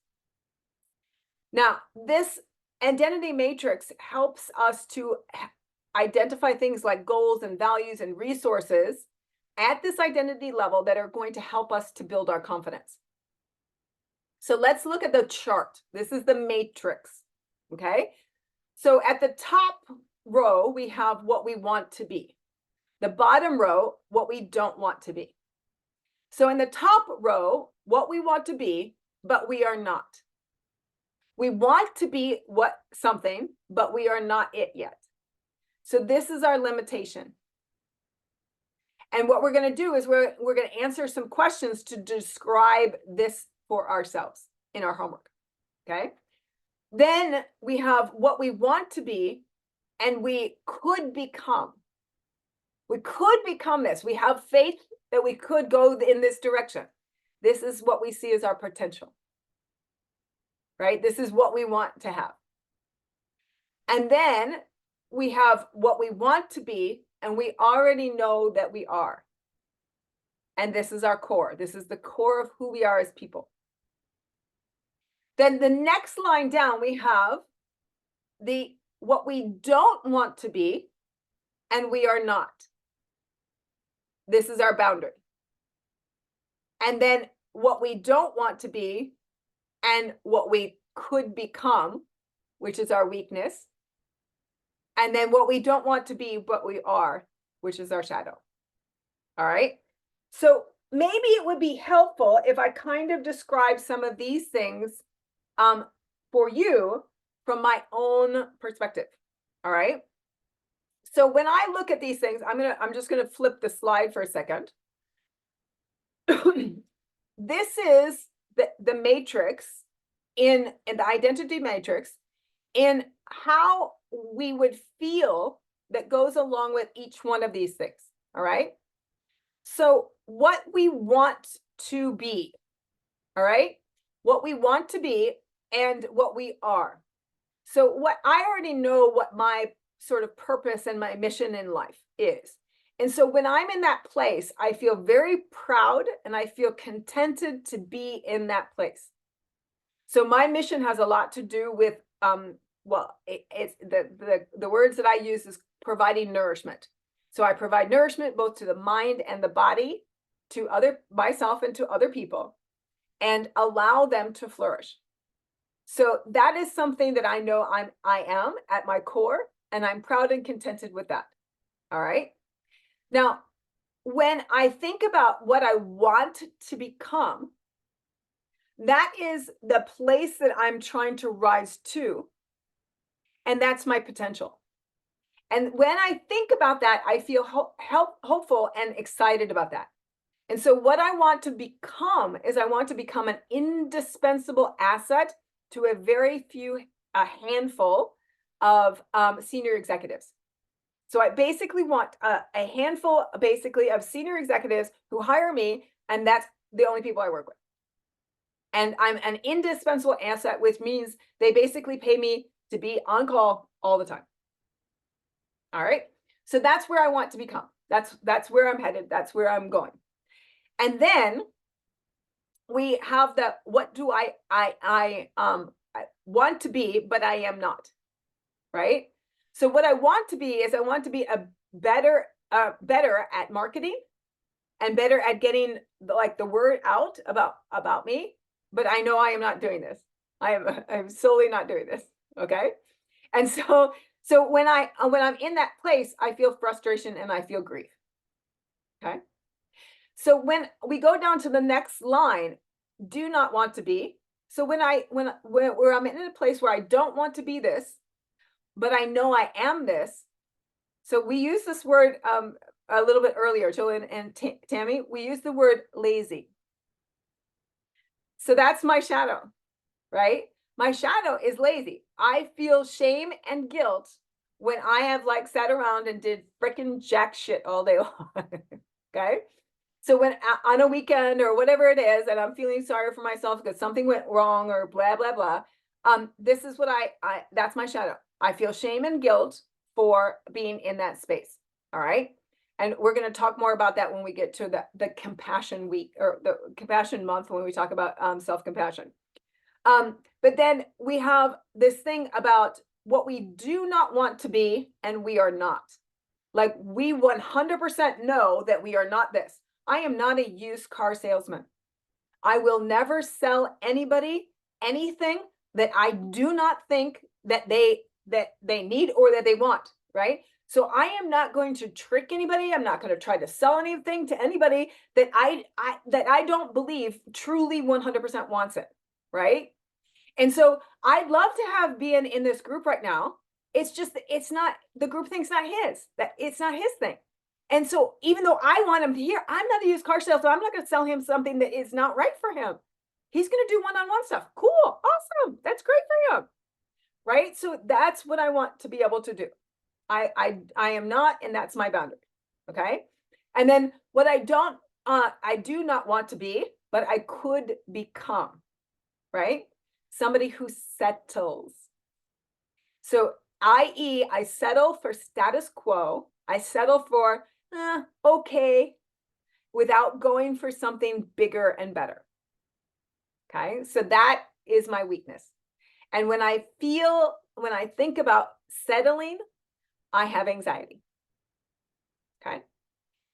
Now, this identity matrix helps us to identify things like goals and values and resources at this identity level that are going to help us to build our confidence. So let's look at the chart. This is the matrix, okay? So at the top row, we have what we want to be. The bottom row, what we don't want to be. So in the top row, what we want to be, but we are not. We want to be something, but we are not it yet. So this is our limitation. And what we're going to do is we're going to answer some questions to describe this for ourselves in our homework. Okay. Then we have what we want to be and we could become. We could become this. We have faith that we could go in this direction. This is what we see as our potential. Right? This is what we want to have. And then we have what we want to be, and we already know that we are. And this is our core. This is the core of who we are as people. Then the next line down, we have what we don't want to be, and we are not. This is our boundary. And then what we don't want to be and what we could become, which is our weakness. And then what we don't want to be, but we are, which is our shadow. All right. So maybe it would be helpful if I kind of describe some of these things for you from my own perspective. All right. So when I look at these things, I'm just going to flip the slide for a second. This is the matrix in the identity matrix in how we would feel that goes along with each one of these things. All right. So what we want to be, all right, what we want to be and what we are. So what I already know what my sort of purpose and my mission in life is. And so when I'm in that place, I feel very proud and I feel contented to be in that place. So my mission has a lot to do with, it's the words that I use is providing nourishment. So I provide nourishment both to the mind and the body, to myself and to other people, and allow them to flourish. So that is something that I know I am at my core, and I'm proud and contented with that. All right. Now, when I think about what I want to become, that is the place that I'm trying to rise to. And that's my potential. And when I think about that, I feel hopeful and excited about that. And so what I want to become is I want to become an indispensable asset to a handful of senior executives. So I basically want a handful basically of senior executives who hire me, and that's the only people I work with. And I'm an indispensable asset, which means they basically pay me to be on call all the time. All right. So that's where I want to become. That's where I'm headed. That's where I'm going. And then we have the what do I want to be, but I am not. Right? So what I want to be is I want to be a better at marketing and better at getting the word out about me, but I know I am not doing this. I'm solely not doing this. Okay? And so when I'm in that place, I feel frustration and I feel grief. Okay? So when we go down to the next line, do not want to be. So where I'm in a place where I don't want to be this, but I know I am this. So we use this word a little bit earlier, Jillian and Tammy, we use the word lazy. So that's my shadow, right? My shadow is lazy. I feel shame and guilt when I have sat around and did frickin' jack shit all day long. Okay? So when on a weekend or whatever it is, and I'm feeling sorry for myself because something went wrong or blah, blah, blah. This is what that's my shadow. I feel shame and guilt for being in that space. All right. And we're going to talk more about that when we get to the compassion week or the compassion month, when we talk about self-compassion. But then we have this thing about what we do not want to be, and we are not. We 100% know that we are not this. I am not a used car salesman. I will never sell anybody anything that I do not think that they need or that they want, right? So I am not going to trick anybody. I'm not going to try to sell anything to anybody that I don't believe truly 100% wants it, right? And so I'd love to have been in this group right now. It's just, it's not, the group think's not his, that it's not his thing. And so even though I want him to hear, I'm not a used car salesman, so I'm not going to sell him something that is not right for him. He's going to do one-on-one stuff. Cool. Awesome. That's great for him. Right? So that's what I want to be able to do. I am not, and that's my boundary. Okay. And then what I do not want to be, but I could become, right? Somebody who settles. So i.e., I settle for status quo. I settle for okay, without going for something bigger and better. Okay, so that is my weakness. And when I think about settling, I have anxiety. Okay,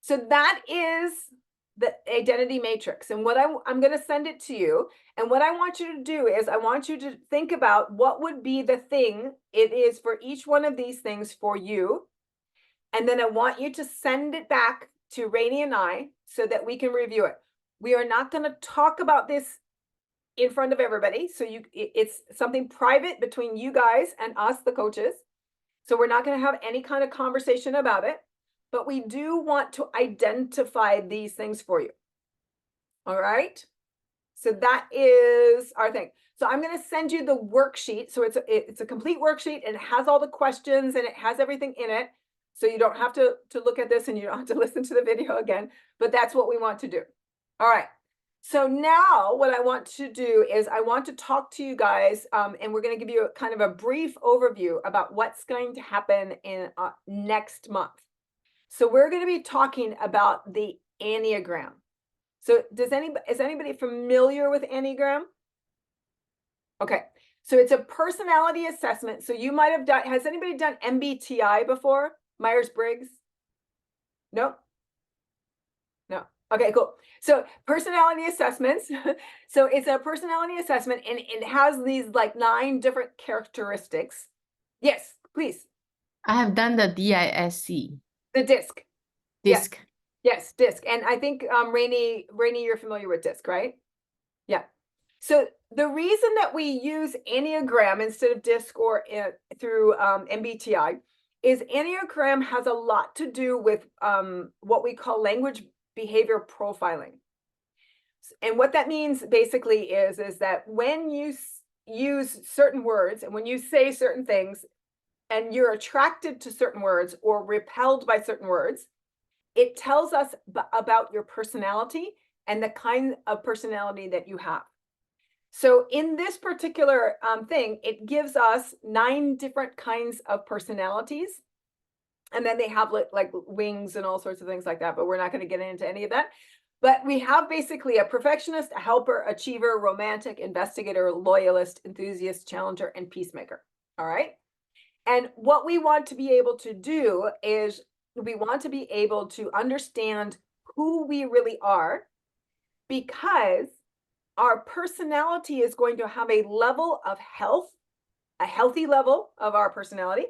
so that is the identity matrix. And what I'm going to send it to you. And what I want you to do is I want you to think about what would be the thing it is for each one of these things for you. And then I want you to send it back to Rainey and I so that we can review it. We are not going to talk about this in front of everybody. So it's something private between you guys and us, the coaches. So we're not going to have any kind of conversation about it, but we do want to identify these things for you. All right. So that is our thing. So I'm going to send you the worksheet. So it's a complete worksheet, and it has all the questions and it has everything in it. So you don't have to look at this and you don't have to listen to the video again, but that's what we want to do. All right. So now what I want to do is I want to talk to you guys, and we're going to give you kind of a brief overview about what's going to happen in next month. So we're going to be talking about the Enneagram. So is anybody familiar with Enneagram? Okay. So it's a personality assessment. So you might have has anybody done MBTI before? Myers-Briggs? No? No. Okay, cool. So personality assessments. So it's a personality assessment and it has these like 9 different characteristics. Yes, please. I have done the DISC The DISC. Yes. disc. Yes, DISC. And I think Rainey, you're familiar with DISC, right? Yeah. So the reason that we use Enneagram instead of DISC or through MBTI is Enneagram has a lot to do with what we call language behavior profiling. And what that means basically is that when you use certain words and when you say certain things and you're attracted to certain words or repelled by certain words, it tells us about your personality and the kind of personality that you have. So in this particular thing, it gives us 9 different kinds of personalities. And then they have like wings and all sorts of things like that, but we're not going to get into any of that. But we have basically a perfectionist, a helper, achiever, romantic, investigator, loyalist, enthusiast, challenger, and peacemaker. All right. And what we want to be able to do is we want to be able to understand who we really are, because our personality is going to have a level of health, a healthy level of our personality.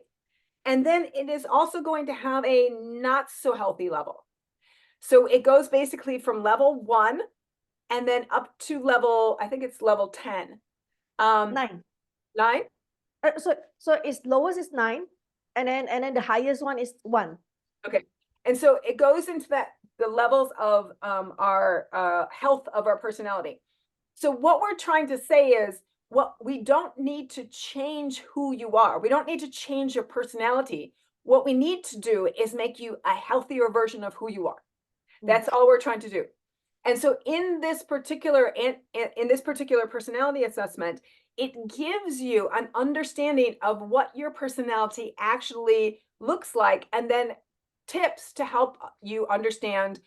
And then it is also going to have a not so healthy level. So it goes basically from level 1 and then up to level, I think it's level 10. 9. 9? So its lowest is 9, and then the highest one is 1. Okay. And so it goes into the levels of our health of our personality. So what we're trying to say is, we don't need to change who you are. We don't need to change your personality. What we need to do is make you a healthier version of who you are. That's all we're trying to do. And so in this particular personality assessment, it gives you an understanding of what your personality actually looks like, and then tips to help you understand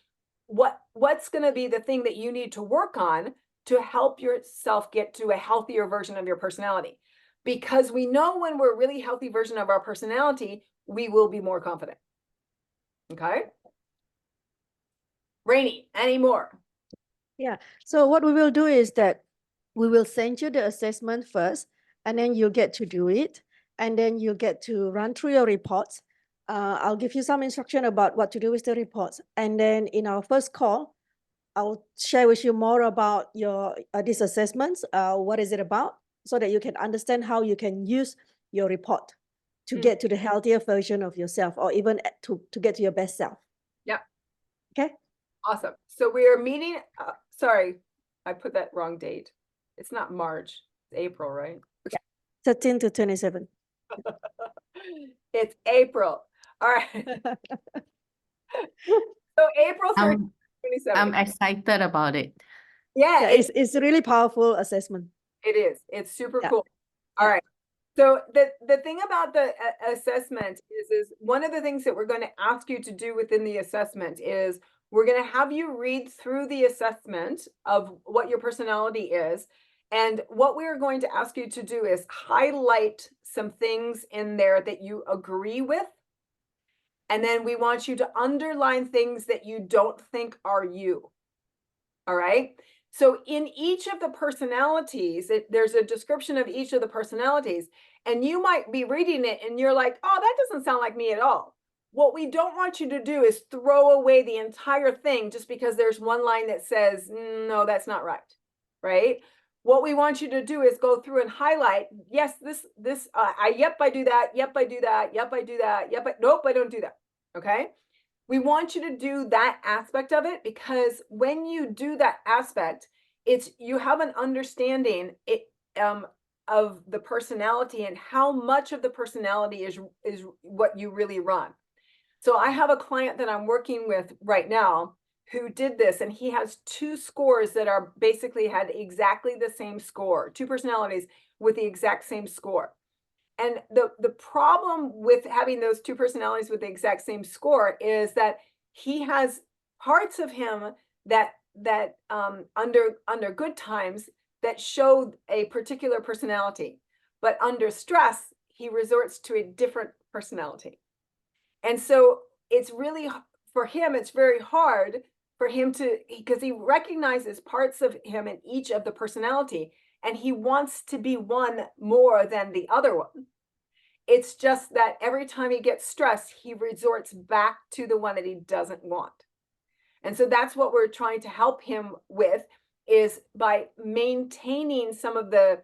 what's going to be the thing that you need to work on to help yourself get to a healthier version of your personality. Because we know when we're a really healthy version of our personality, we will be more confident. Okay? Rainey, any more? Yeah. So what we will do is that we will send you the assessment first, and then you get to do it, and then you get to run through your reports. I'll give you some instruction about what to do with the reports. And then in our first call, I'll share with you more about your these assessments. What is it about, so that you can understand how you can use your report to get to the healthier version of yourself, or even to get to your best self. Yeah. Okay. Awesome. So we are meeting, sorry, I put that wrong date. It's not March, it's April, right? 13 to 27. It's April. All right. So April 13th, 27. I'm excited about it. Yeah, Yeah, it's a really powerful assessment. it is. It's super Yeah. cool. All right. So the thing about the assessment is one of the things that we're going to ask you to do within the assessment is we're going to have you read through the assessment of what your personality is. And what we're going to ask you to do is highlight some things in there that you agree with. And then we want you to underline things that you don't think are you. All right. So in each of the personalities, there's a description of each of the personalities, and you might be reading it and you're like, oh, that doesn't sound like me at all. What we don't want you to do is throw away the entire thing just because there's one line that says, no, that's not right. Right. What we want you to do is go through and highlight, yes, yep, I do that. Yep, I do that. Yep, I do that. Yep, nope, I don't do that. Okay. We want you to do that aspect of it, because when you do that aspect, you have an understanding of the personality and how much of the personality is what you really run. So I have a client that I'm working with right now who did this, and he has 2 scores that are basically had exactly the same score, 2 personalities with the exact same score. And the problem with having those 2 personalities with the exact same score is that he has parts of him that under good times that show a particular personality, but under stress, he resorts to a different personality. And so it's really, for him, it's very hard for him to, because he recognizes parts of him in each of the personality, and he wants to be one more than the other one. It's just that every time he gets stressed, he resorts back to the one that he doesn't want. And so that's what we're trying to help him with, is by maintaining some of the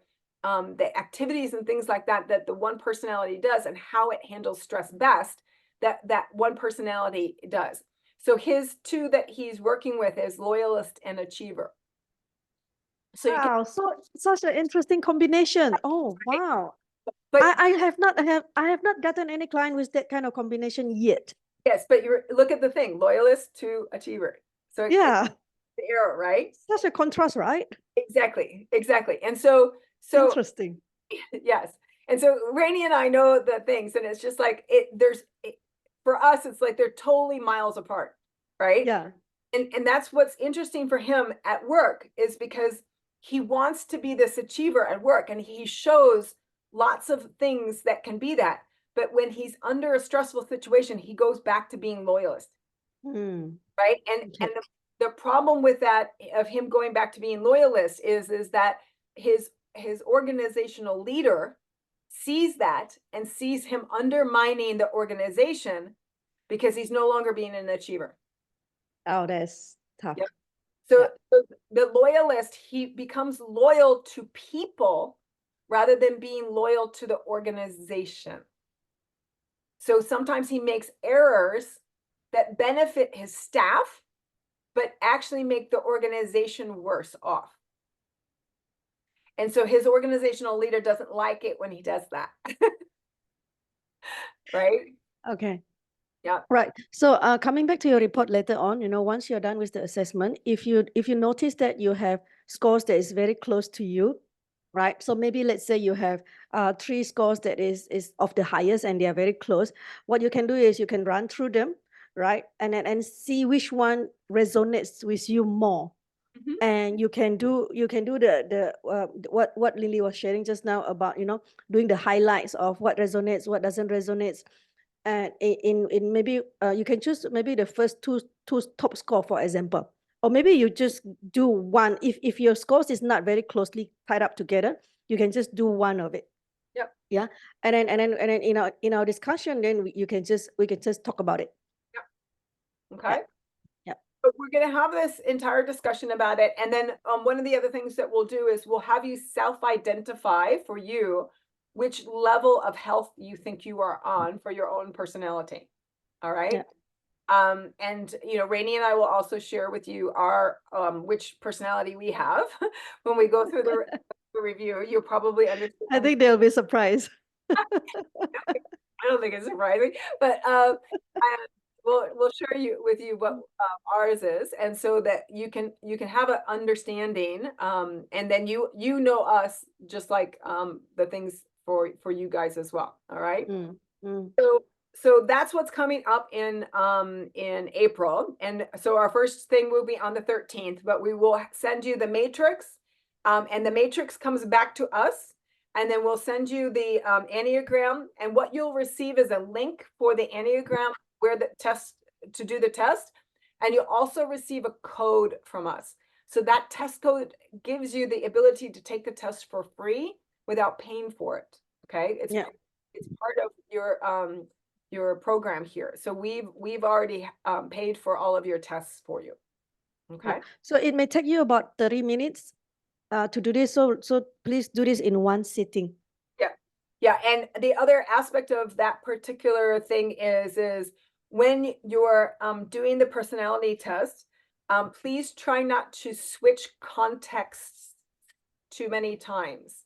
activities and things like that that the one personality does, and how it handles stress best, that one personality does. So his two that he's working with is loyalist and achiever. So you can, Wow, such an interesting combination. Oh, wow. but I have not gotten any client with that kind of combination yet. yes, but you look at the thing, loyalist to achiever. So Yeah, it's the arrow, right? such a contrast, right? Exactly. And so Interesting. yes. And so Rainey and I know the things, and it's just like for us, it's like they're totally miles apart, right? Yeah. And that's what's interesting for him at work, is because he wants to be this achiever at work, and he shows lots of things that can be that. But when he's under a stressful situation, he goes back to being loyalist, Hmm. right? And the problem with that, of him going back to being loyalist, is that his organizational leader sees that and sees him undermining the organization because he's no longer being an achiever. Oh, that's tough. Yep. So the loyalist, he becomes loyal to people rather than being loyal to the organization. So sometimes he makes errors that benefit his staff, but actually make the organization worse off. And so his organizational leader doesn't like it when he does that. Right? Okay. Yeah. Right. So coming back to your report later on, once you're done with the assessment, if you notice that you have scores that is very close to you, right? So maybe let's say you have 3 scores that is of the highest and they are very close. What you can do is you can run through them, right? And see which one resonates with you more. Mhm. And you can do the what Lily was sharing just now about, doing the highlights of what resonates, what doesn't resonate. And in maybe you can choose maybe the first two top score, for example, or maybe you just do one. If your scores is not very closely tied up together, you can just do one of it. Yep. Yeah. And then in our discussion, then we can just talk about it. Okay. Yeah. But we're going to have this entire discussion about it. And then one of the other things that we'll do is we'll have you self-identify for you which level of health you think you are on for your own personality. All right. Yeah. And Rainey and I will also share with you our which personality we have when we go through the review. You'll probably understand. I think they'll be surprised. I don't think it's surprising, but we'll share with you what ours is, and so that you can have an understanding, and then you know us just like the things for you guys as well. All right. So that's what's coming up in April, and so our first thing will be on the 13th, but we will send you the matrix, and the matrix comes back to us. And then we'll send you the Enneagram, and what you'll receive is a link for the Enneagram where the test to do the test. And you'll also receive a code from us. So that test code gives you the ability to take the test for free without paying for it. Okay. It's part of your program here. So we've already paid for all of your tests for you. Okay. So it may take you about 30 minutes to do this. So please do this in one sitting. Yeah. And the other aspect of that particular thing is when you're doing the personality test, please try not to switch contexts too many times.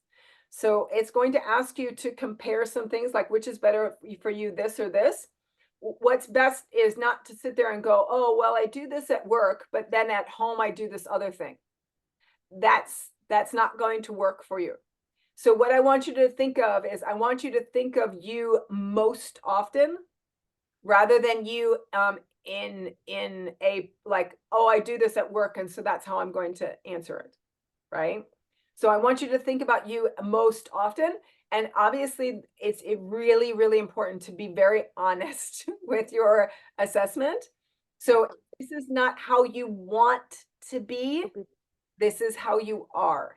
So it's going to ask you to compare some things, like which is better for you, this or this. What's best is not to sit there and go, oh, well, I do this at work, but then at home I do this other thing. That's not going to work for you. So what I want you to think of is, I want you to think of you most often, rather than you in a like, oh, I do this at work, and so that's how I'm going to answer it, right? So I want you to think about you most often. And obviously it's really, really important to be very honest with your assessment. So this is not how you want to be. This is how you are,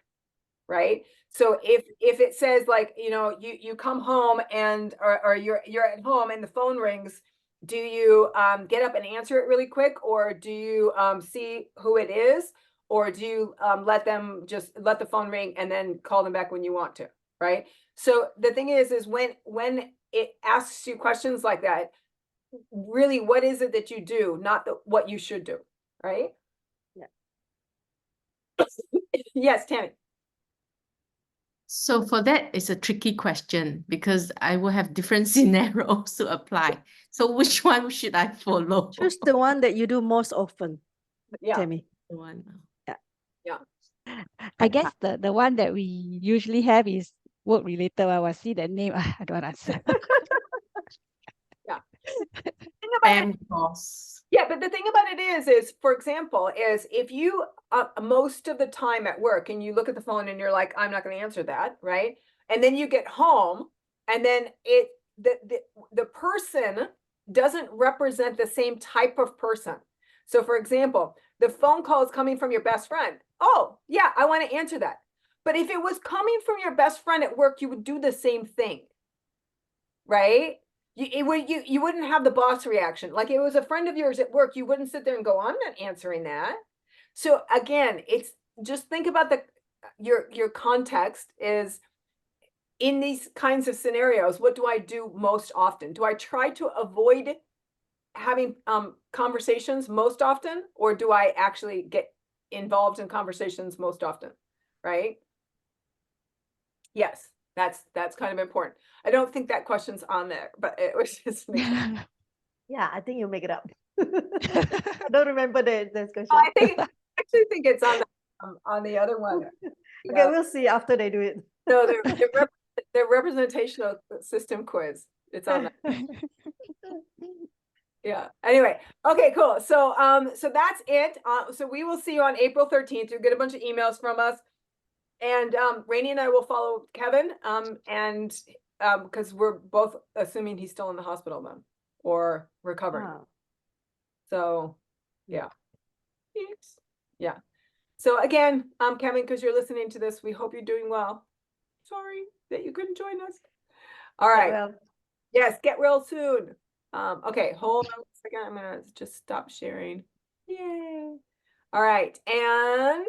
right? So if it says like, you know, you come home and or you're at home and the phone rings, do you get up and answer it really quick, or do you see who it is, or do you let the phone ring and then call them back when you want to, right? So the thing is when it asks you questions like that, really what is it that you do, not what you should do, right? Yeah. Yes, Tammy. So for that, it's a tricky question because I will have different scenarios to apply. So which one should I follow? Choose the one that you do most often, Yeah. Tammy. The one. I guess the one that we usually have is work related. I will see the name. I don't answer. Thing about it, Boss. yeah, but the thing about it is, for example, is if you most of the time at work and you look at the phone and you're like, I'm not going to answer that, right? And then you get home and then the person doesn't represent the same type of person. So for example, the phone call is coming from your best friend. Oh, yeah, I want to answer that. But if it was coming from your best friend at work, you would do the same thing, right? You wouldn't have the boss reaction. Like it was a friend of yours at work, you wouldn't sit there and go, I'm not answering that. So again, it's just think about your context is in these kinds of scenarios, what do I do most often? Do I try to avoid having conversations most often, or do I actually get involved in conversations most often? Right? Yes, that's kind of important. I don't think that question's on there, but it was just an Yeah, I think you make it up. I don't remember the question. I actually think it's on the other one. Okay, Yeah. we'll see after they do it. No, their representational system quiz. It's on that. Yeah. Anyway, okay, cool. So so that's it. So we will see you on April 13th. You'll get a bunch of emails from us. And Rainey and I will follow Kevin. And because we're both assuming he's still in the hospital then or recovering. Ah, So yeah. Yeah. So again, Kevin, because you're listening to this, we hope you're doing well. Sorry that you couldn't join us. All right. well, Yes, get real soon. Okay, hold on a second. I'm gonna just stop sharing. Yay. All right, and